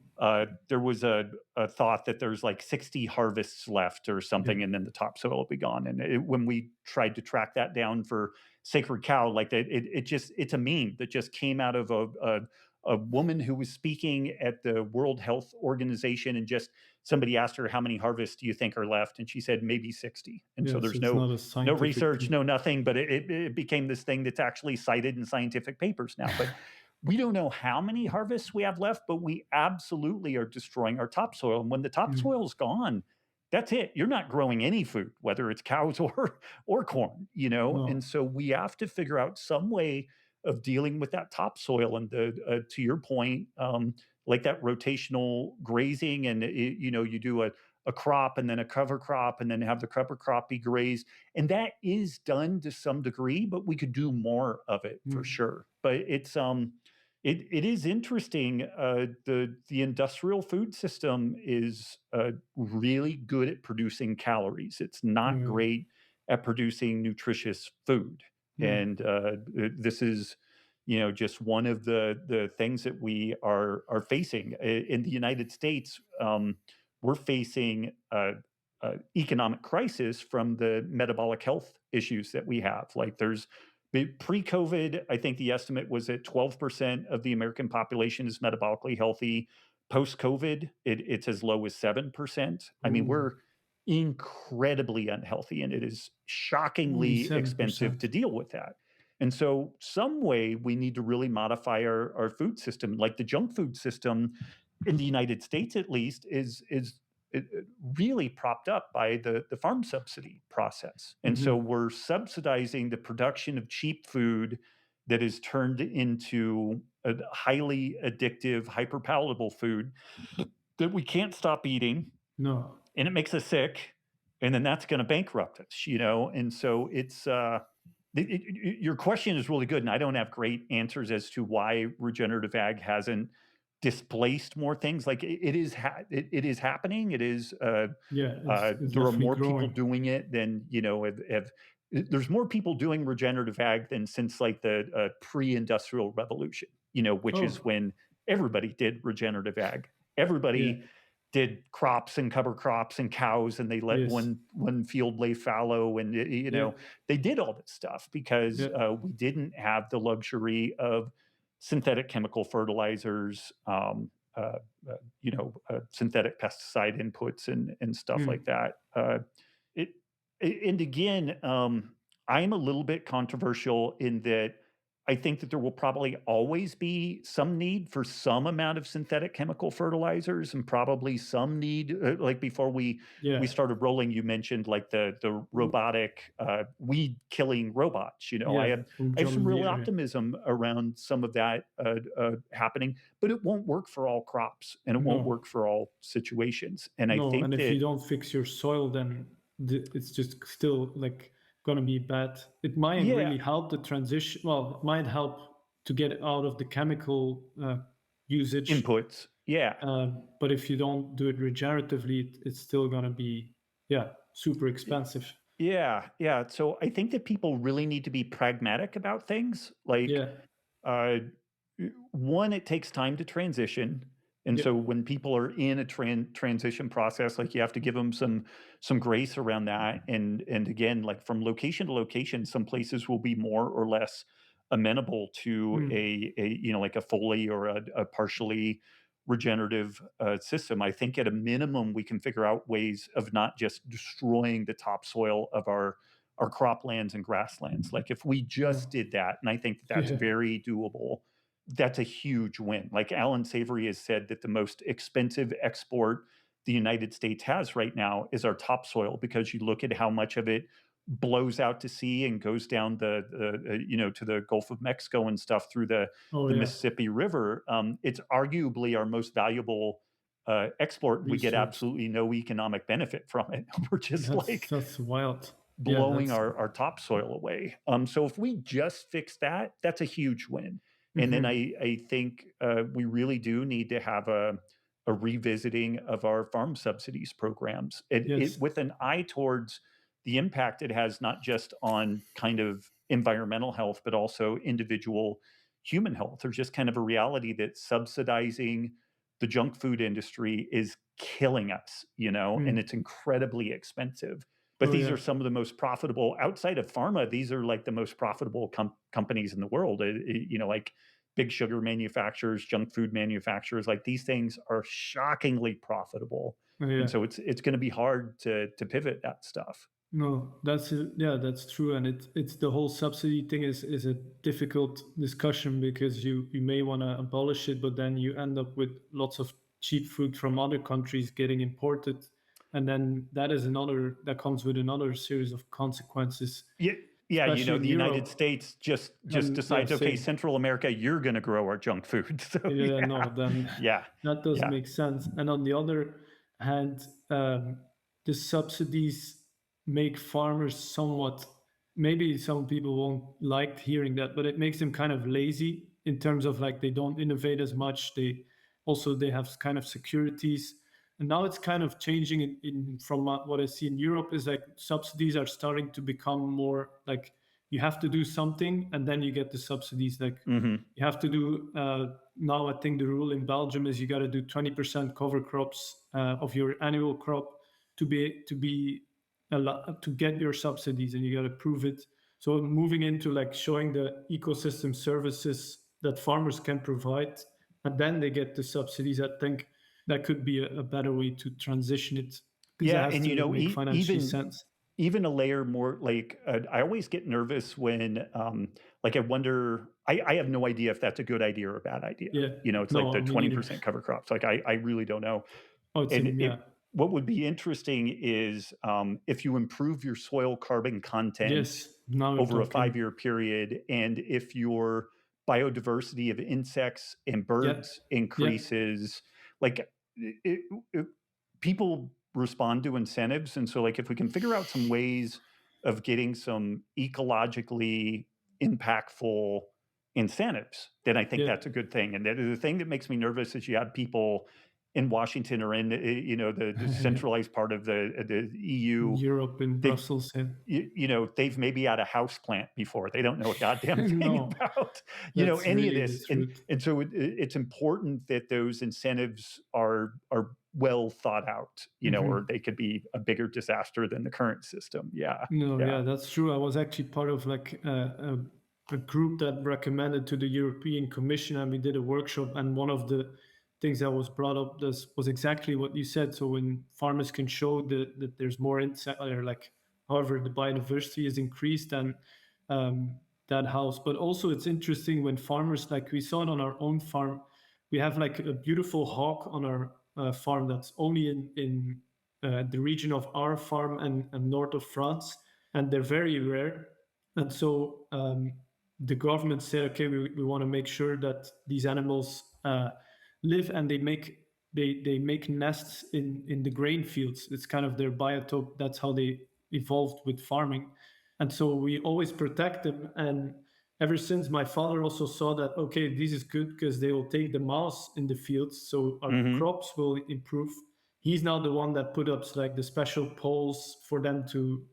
There was a thought that there's like 60 harvests left or Yeah. something, and then the topsoil will be gone. And when we tried to track that down for Sacred Cow, like that, it's a meme that just came out of a woman who was speaking at the World Health Organization, and just somebody asked her, how many harvests do you think are left, and she said maybe 60. And so Yeah. So there's it's no not a no scientific research, thing. no nothing, but it became this thing that's actually cited in scientific papers now. But we don't know how many harvests we have left, but we absolutely are destroying our topsoil. And when the Mm. topsoil is gone, that's it. You're not growing any food, whether it's cows or corn, you know? And No. so we have to figure out some way of dealing with that topsoil and to your point, like that rotational grazing and you know, you do a crop and then a cover crop and then have the cover crop be grazed. And that is done to some degree, but we could do more of it for Mm. sure. But it is interesting. The industrial food system is really good at producing calories. It's not Yeah. great at producing nutritious food, Mm. and this is, you know, just one of the things that we are facing in the United States. We're facing economic crisis from the metabolic health issues that we have. Like there's pre-COVID, I think the estimate was that 12% of the American population is metabolically healthy. Post-COVID, it's as low as 7%. I mean, Ooh, we're incredibly unhealthy, and it is only shockingly expensive 7%. to deal with that. And so, some way we need to really modify our food system, like the junk food system in the United States, at least, is really propped up by the farm subsidy process. And so Mhm. we're subsidizing the production of cheap food that is turned into a highly addictive, hyper palatable food that we can't stop eating, No. and it makes us sick, and then that's going to bankrupt us, you know. And so it's your question is really good, and I don't have great answers as to why regenerative ag hasn't displaced more things. Like it is happening. It is Yeah, it's there are definitely more people growing. doing it than you know. There's more people doing regenerative ag than since like the pre-industrial revolution, you know, which is Oh, when everybody did regenerative ag. yeah. Everybody did crops and cover crops and cows, and they let Yes. one field lay fallow, and you Yeah. know they did all this stuff because Yeah. we didn't have the luxury of synthetic chemical fertilizers, you know, synthetic pesticide inputs and stuff like Mm. that. It and again, I'm a little bit controversial in that I think that there will probably always be some need for some amount of synthetic chemical fertilizers and probably some need like before we Yeah. started rolling, you mentioned like the W- robotic weed killing robots. You know, Yeah, from I have some John real Deere. optimism around some of that happening, but it won't work for all crops and it won't work No. for all situations. And I No, and think if you that don't fix your soil, then it's just still like gonna be bad. It might yeah, really help the transition. Well, it might help to get out of the chemical usage. inputs, yeah. But if you don't do it regeneratively, it's still gonna be, yeah, super expensive. Yeah, yeah. So I think that people really need to be pragmatic about things. Like, Yeah. uh, one, it takes time to transition, and Yep. so when people are in a transition process, like you have to give them some grace around that. And again, like from location to location, some places will be more or less amenable to Mm. a you know like a fully or a partially regenerative system. I think at a minimum, we can figure out ways of not just destroying the topsoil of our croplands and grasslands. Like if we just No. did that, and I think that that's Yeah. very doable, that's a huge win. Like Alan Savory has said that the most expensive export the United States has right now is our topsoil because you look at how much of it blows out to sea and goes down you know to the Gulf of Mexico and stuff through Oh the yeah. Mississippi River. It's arguably our most valuable export, and we get Resource. absolutely no economic benefit from it. We're just like That's wild. Yeah, blowing that's our topsoil away. So if we just fix that, that's a huge win. And then mhm. I think we really do need to have a revisiting of our farm subsidies programs. Yes. With an eye towards the impact it has not just on kind of environmental health, but also individual human health. There's just kind of a reality that subsidizing the junk food industry is killing us, you know, and Mm. it's incredibly expensive, but Oh these yeah. are some of the most profitable outside of pharma. These are like the most profitable companies in the world. You know, like big sugar manufacturers, junk food manufacturers. Like these things are shockingly profitable, Oh and yeah. so it's going to be hard to pivot that stuff. No, that's it. Yeah, that's true, and it's the whole subsidy thing is a difficult discussion because you may want to abolish it, but then you end up with lots of cheap food from other countries getting imported, and then that comes with another series of consequences, Yeah, yeah, especially the in United Europe. States just And yeah, decides, okay, same. Central America, you're going to grow our junk food. So Yeah, yeah, no, then yeah, that doesn't yeah. make sense. And on the other hand, the subsidies make farmers somewhat, maybe some people won't like hearing that, but it makes them kind of lazy in terms of like they don't innovate as much. They have kind of securities. And now it's kind of changing in from what I see in Europe is like subsidies are starting to become more like you have to do something and then you get the subsidies. Like Hmm. you have to do now. I think the rule in Belgium is you got to do 20% cover crops of your annual crop to be allowed to get your subsidies, and you got to prove it. So moving into like showing the ecosystem services that farmers can provide, and then they get the subsidies. I think that could be a better way to transition it because it Yeah, has and to make financially sense. even a layer more like I always get nervous when like I wonder I have no idea if that's a good idea or a bad idea. Yeah. It's like No, the me neither. 20% cover crops. Like I really don't know. Oh, it's And in it yeah. what would be interesting is if you improve your soil carbon content Yes. Now we're over a talking. 5-year period, and if your biodiversity of insects and Yeah. birds Yeah. increases, like it, it, people respond to incentives. And so, like, if we can figure out some ways of getting some ecologically impactful incentives, then I think Yeah. that's a good thing. And the thing that makes me nervous is you have people in Washington or in the centralized part of the EU. Europe in They've Brussels. Yeah. they've maybe had a house plant before. They don't know a goddamn thing No, about, that's any of really the this. And truth. and so it's important that those incentives are well thought out, or Hmm. they could be a bigger disaster than the current system. Yeah. No, Yeah. yeah, that's true. I was actually part of like a group that recommended to the European Commission, and we did a workshop. And one of the things that was brought up was exactly what you said. So when farmers can show that there's more insect, or like, however, the biodiversity is increased, and um, that helps. But also, it's interesting when farmers, like we saw it on our own farm, we have like a beautiful hawk on our farm that's only in the region of our farm and north of France, and they're very rare. And so the government said, okay, we want to make sure that these animals live, and they make nests in the grain fields. It's kind of their biotope. That's how they evolved with farming, and so we always protect them. And ever since, my father also saw that, okay, this is good because they will take the mouse in the fields, so our Hmm. crops will improve. He's now the one that put up like the special poles for them to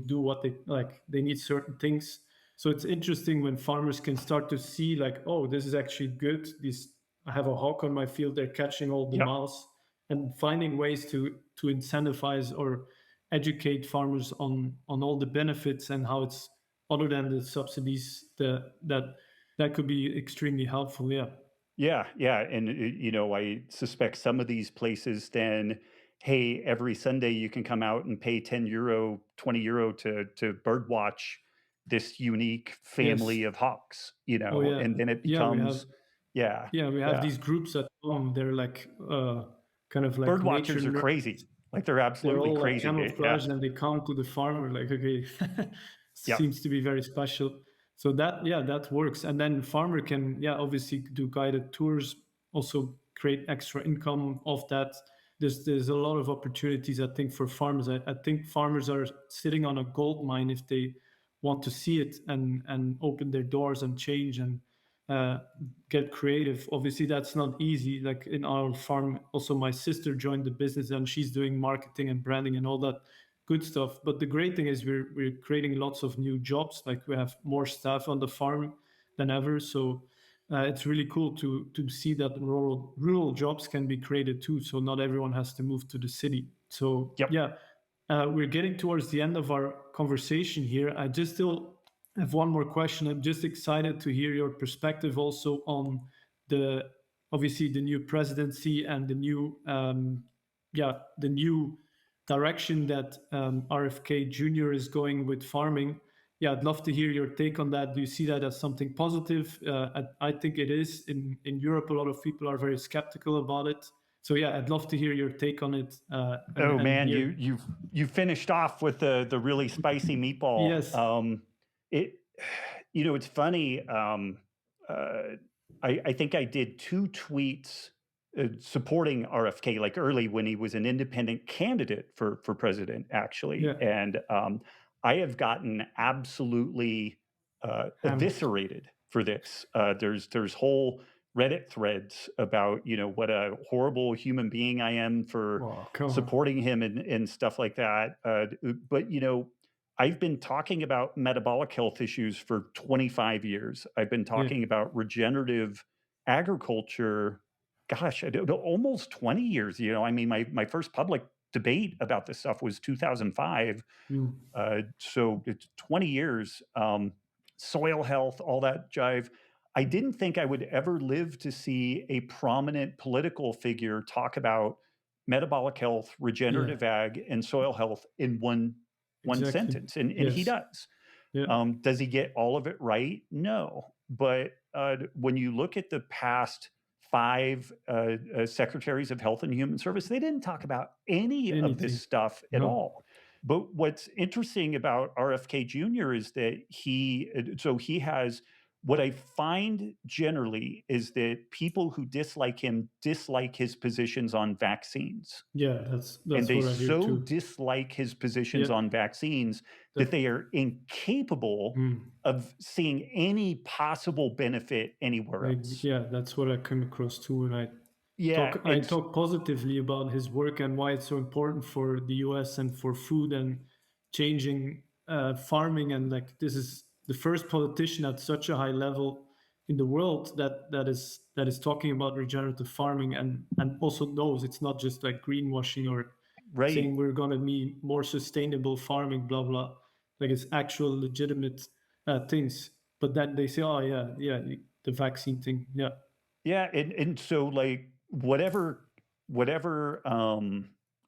do what they like. They need certain things. So it's interesting when farmers can start to see like, oh, this is actually good. This I have a hawk on my field. They're catching all the Yep. mouse, and finding ways to incentivize or educate farmers on all the benefits and how it's other than the subsidies that could be extremely helpful. Yeah. Yeah, yeah, and I suspect some of these places then, hey, every Sunday you can come out and pay €10, €20 to bird watch this unique family Yes. of hawks, Oh yeah. and then it Yeah. We have becomes, yeah, Yeah, we have yeah. these groups at home. They're like kind of like Bird nature watchers are nerds. crazy. Like they're They're absolutely all like crazy. Yeah, camouflaged, and they come to the farmer like, okay, yeah, seems to be very special. So that yeah, that works. And then farmer can obviously do guided tours, also create extra income of that. There's a lot of opportunities I think for farmers. I think farmers are sitting on a gold mine if they want to see it and open their doors and change and uh, get creative. Obviously, that's not easy. Like in our farm, also my sister joined the business and she's doing marketing and branding and all that good stuff. But the great thing is we're creating lots of new jobs. Like we have more staff on the farm than ever. So it's really cool to see that rural jobs can be created too. So not everyone has to move to the city. So yep, yeah, we're getting towards the end of our conversation here. I just still have one more question. I'm just excited to hear your perspective also on the obviously the new presidency and the new direction that RFK Jr. is going with farming. Yeah, I'd love to hear your take on that. Do you see that as something positive? I think it is. In Europe, a lot of people are very skeptical about it. So yeah, I'd love to hear your take on it, Oh and man, hear. you finished off with the really spicy meatball. Yes. It it's funny. Uh, I think I did two tweets supporting RFK like early when he was an independent candidate for president actually, Yeah. and I have gotten absolutely Hammered. eviscerated for this. There's whole Reddit threads about what a horrible human being I am for Wow, come on. supporting him and stuff like that. But I've been talking about metabolic health issues for 25 years. I've been Yeah. talking about regenerative agriculture. Gosh, I don't know, almost 20 years. I mean, my first public debate about this stuff was 2005. Mm. So it's 20 years. Soil health, all that jive. I didn't think I would ever live to see a prominent political figure talk about metabolic health, Yeah. regenerative ag, and soil health in one Exactly. sentence, and he Yes. does. Yeah. Does he get all of it right? No, but when you look at the past five secretaries of health and human service, they didn't talk about any of this Anything. stuff at No. all. But what's interesting about RFK Jr. is that he has what I find generally is that people who dislike him dislike his positions on vaccines. Yeah. And That's they what I hear so too. dislike his Yeah. positions on vaccines that That. they are incapable Mm. of seeing any possible benefit anywhere Like, else. yeah, that's what I come across too, and Yeah, I talk positively about his work and why it's so important for the US and for food and changing farming. And like, this is the first politician at such a high level in the world that is talking about regenerative farming, and also knows it's not just like greenwashing or right. saying we're going to be more sustainable farming, blah blah. Like, it's actual legitimate things. But then they say, oh yeah, yeah, the vaccine thing, yeah. Yeah, and so like whatever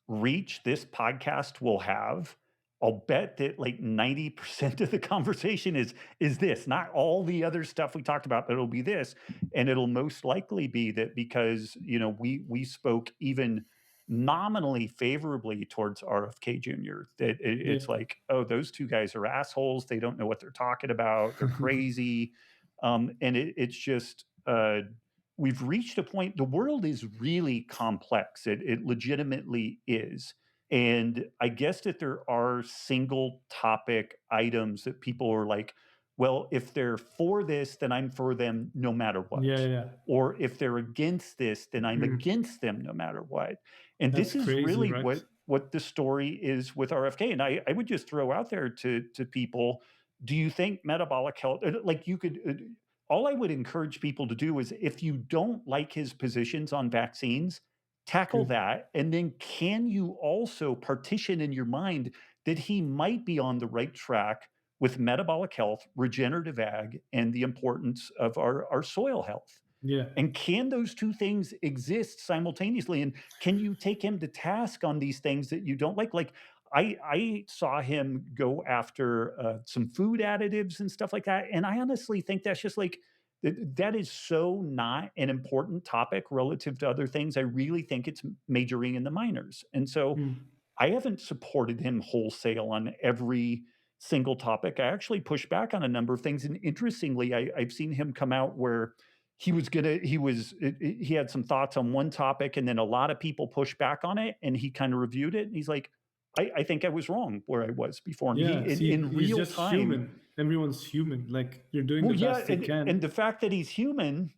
reach this podcast will have, I'll bet that like 90% of the conversation is this, not all the other stuff we talked about, but it'll be this. And it'll most likely be that because, we spoke even nominally favorably towards RFK Jr., that Yeah. it's like, oh, those two guys are assholes. They don't know what they're talking about. They're crazy. And it's just we've reached a point. The world is really complex. It legitimately is. And I guess that there are single topic items that people are like, well, if they're for this, then I'm for them no matter Yeah, what. yeah. Or if they're against this, then I'm Mm. against them no matter what. And That's this is crazy, really right? what the story is with RFK. And I would just throw out there to people, do you think metabolic health, like you could, all I would encourage people to do is if you don't like his positions on vaccines, tackle Good. that. And then can you also partition in your mind that he might be on the right track with metabolic health, regenerative ag, and the importance of our soil health? Yeah. And can those two things exist simultaneously? And can you take him to task on these things that you don't like? Like I saw him go after some food additives and stuff like that, and I honestly think that's just like that is so not an important topic relative to other things. I really think it's majoring in the minors, and so Mm. I haven't supported him wholesale on every single topic. I actually pushed back on a number of things, and interestingly, I've seen him come out where he had some thoughts on one topic, and then a lot of people pushed back on it, and he kind of reviewed it, and he's like, I think I was wrong where I was before, and he Yeah. See, in he's real just time. human. Everyone's human. Like, you're doing Well, the yeah, best you and can. the fact that he's human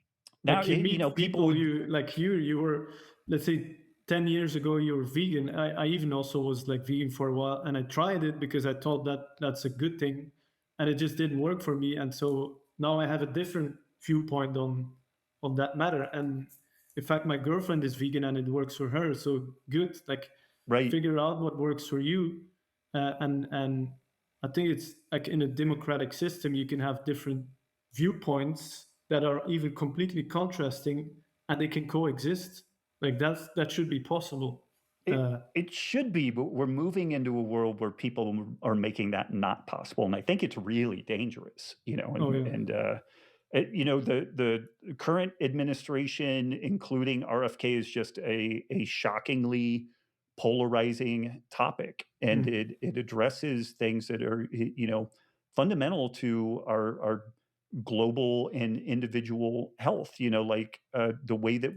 now, Like, you meet people people, would you like you were, let's say 10 years ago you were vegan. I even also was like vegan for a while, and I tried it because I thought that that's a good thing, and it just didn't work for me. And so now I have a different viewpoint on that matter. And in fact, my girlfriend is vegan and it works for her. So good. Like, right. figure out what works for you. And I think it's like in a democratic system, you can have different viewpoints that are even completely contrasting, and they can coexist. Like, that should be possible. It should be, but we're moving into a world where people are making that not possible, and I think it's really dangerous, Oh yeah. The current administration, including RFK, is just a shockingly polarizing topic, and Mm. it addresses things that are fundamental to our global and individual health. Like the way that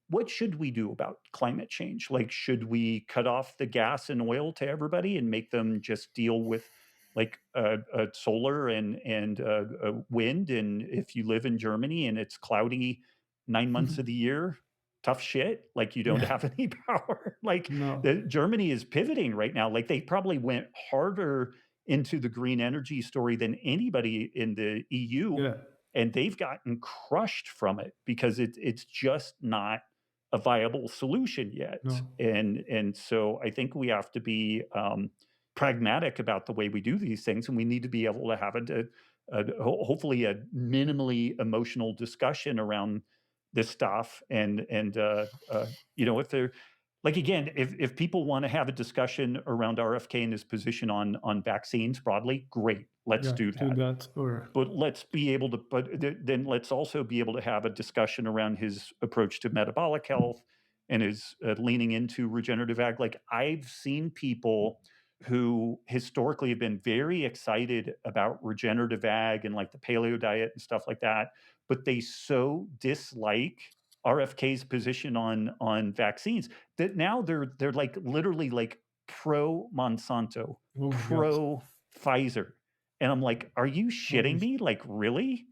what should we do about climate change? Like, should we cut off the gas and oil to everybody and make them just deal with like solar and wind? And if you live in Germany and it's cloudy 9 months of the year, tough shit. Like, you don't Yeah. have any power. Like, No. Germany is pivoting right now. Like, they probably went harder into the green energy story than anybody in the EU, Yeah. and they've gotten crushed from it because it's just not a viable solution yet. No. And so I think we have to be pragmatic about the way we do these things, and we need to be able to have hopefully a minimally emotional discussion around this stuff. If they're like, again, if people want to have a discussion around RFK and his position on vaccines broadly, great, let's Yeah. do Do that. that or But let's be able to, then let's also be able to have a discussion around his approach to metabolic health and his leaning into regenerative ag. Like, I've seen people who historically have been very excited about regenerative ag and like the paleo diet and stuff like that, but they so dislike RFK's position on vaccines that now they're like literally like pro Monsanto, oh my god. pro Pfizer. And I'm like, "Are you shitting Holy me? Like, really?"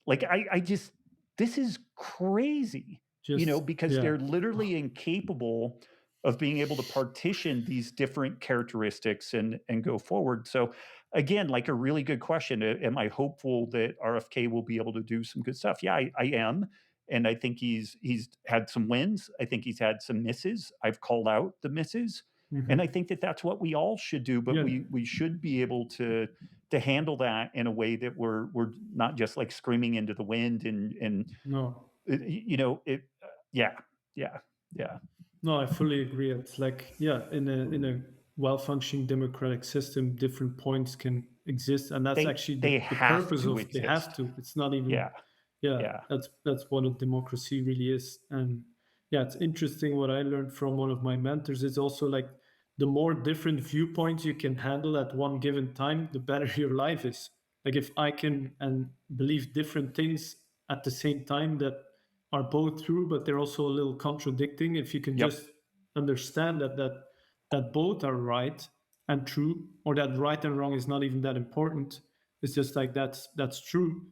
Like, I just this is crazy, just because yeah. they're literally incapable of being able to partition these different characteristics and go forward. So, again, like, a really good question. Am I hopeful that RFK will be able to do some good stuff? Yeah, I am, and I think he's had some wins. I think he's had some misses. I've called out the misses, and I Mhm. think that that's what we all should do, but Yeah. we should be able to handle that in a way that we're not just like screaming into the wind and No. yeah, yeah, yeah. No, I fully agree. It's like, yeah, in a well-functioning democratic system, different points can exist, and that's actually They the have purpose to of they have exist. to. It's not even, Yeah, yeah, yeah. that's what a democracy really is. And yeah, it's interesting what I learned from one of my mentors is also like the more different viewpoints you can handle at one given time, the better your life is. Like if I can and believe different things at the same time that are both true, but they're also a little contradicting. If you can Yep. just understand that both are right and true, or that right and wrong is not even that important. It's just like that's true.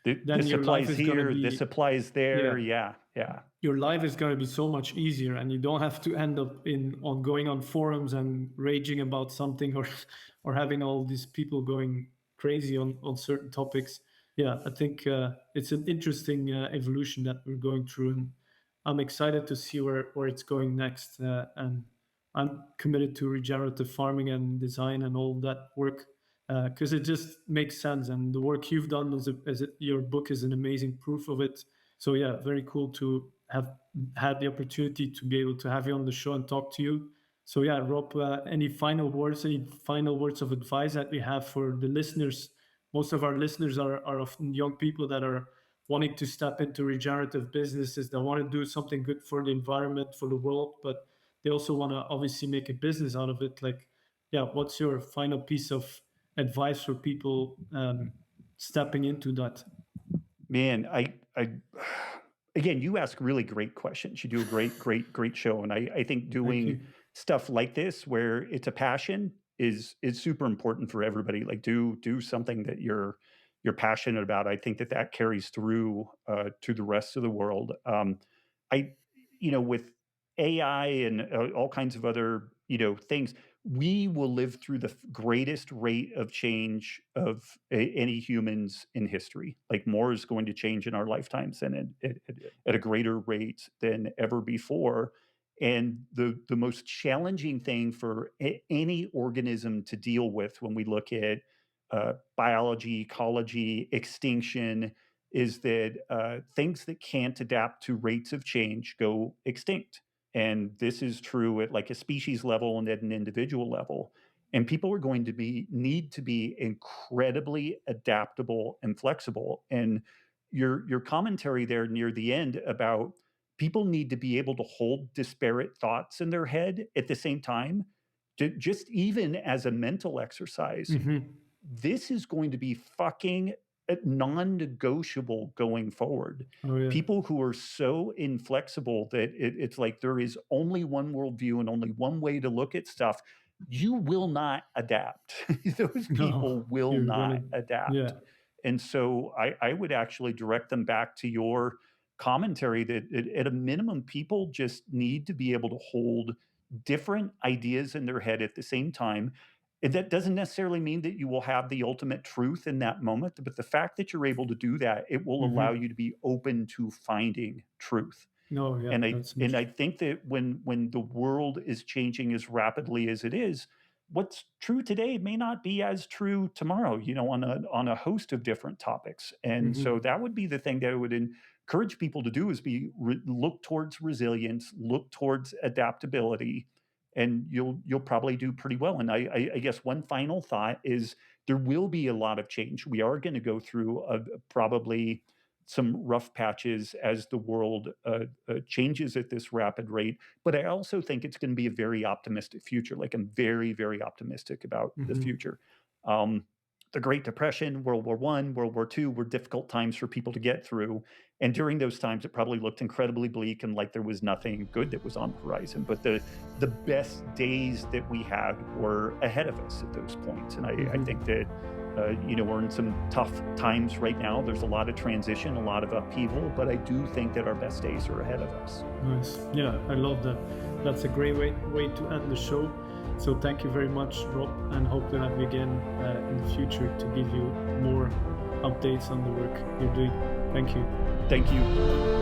Then This your life applies is gonna here. This be applies there. yeah, Yeah, yeah. your life is going to be so much easier, and you don't have to end up in on going on forums and raging about something or having all these people going crazy on certain topics. Yeah, I think it's an interesting evolution that we're going through, and I'm excited to see where it's going next. And I'm committed to regenerative farming and design and all that work because it just makes sense, and the work you've done your book is an amazing proof of it. So yeah, very cool to have had the opportunity to be able to have you on the show and talk to you. So yeah, Rob, any final words of advice that we have for the listeners? Most of our listeners are often young people that are wanting to step into regenerative businesses. They want to do something good for the environment, for the world, but they also want to obviously make a business out of it. Like, yeah, what's your final piece of advice for people stepping into that? Man, I again, you ask really great questions. You do a great show, and I think Thank doing you. stuff like this where it's a passion is super important for everybody. Like, do something that you're passionate about. I think that that carries through to the rest of the world. I, with AI and all kinds of other things, we will live through the greatest rate of change of any humans in history. Like, more is going to change in our lifetimes and at a greater rate than ever before. And the most challenging thing for any organism to deal with when we look at biology, ecology, extinction, is that things that can't adapt to rates of change go extinct. And this is true at like a species level and at an individual level. And people are going to need to be incredibly adaptable and flexible. And your commentary there near the end about people need to be able to hold disparate thoughts in their head at the same time, just even as a mental exercise, Mm-hmm. this is going to be fucking non-negotiable going forward. Oh yeah. People who are so inflexible that it's like there is only one worldview and only one way to look at stuff. You will not adapt. Those No, people will you're not gonna. Yeah. adapt. And so I would actually direct them back to your commentary that at a minimum, people just need to be able to hold different ideas in their head at the same time. And that doesn't necessarily mean that you will have the ultimate truth in that moment, but the fact that you're able to do that, it will allow Mm-hmm. you to be open to finding truth. No, yeah, And I that's and I interesting. think that when the world is changing as rapidly as it is, what's true today may not be as true tomorrow, on a host of different topics. And so Mm-hmm. that would be the thing that I would encourage people to do is look towards resilience, look towards adaptability, and you'll probably do pretty well. And I guess one final thought is there will be a lot of change. We are going to go through probably some rough patches as the world changes at this rapid rate. But I also think it's going to be a very optimistic future. Like I'm very, very optimistic about the Mm-hmm. future. Um, the Great Depression, World War I, World War II were difficult times for people to get through. And during those times, it probably looked incredibly bleak and like there was nothing good that was on the horizon. But the best days that we had were ahead of us at those points. And I Mm-hmm. think that we're in some tough times right now. There's a lot of transition, a lot of upheaval, but I do think that our best days are ahead of us. Nice. Yeah, I love that. That's a great way to end the show. So thank you very much, Rob, and hope to have you again in the future to give you more updates on the work you're doing. Thank you. Thank you.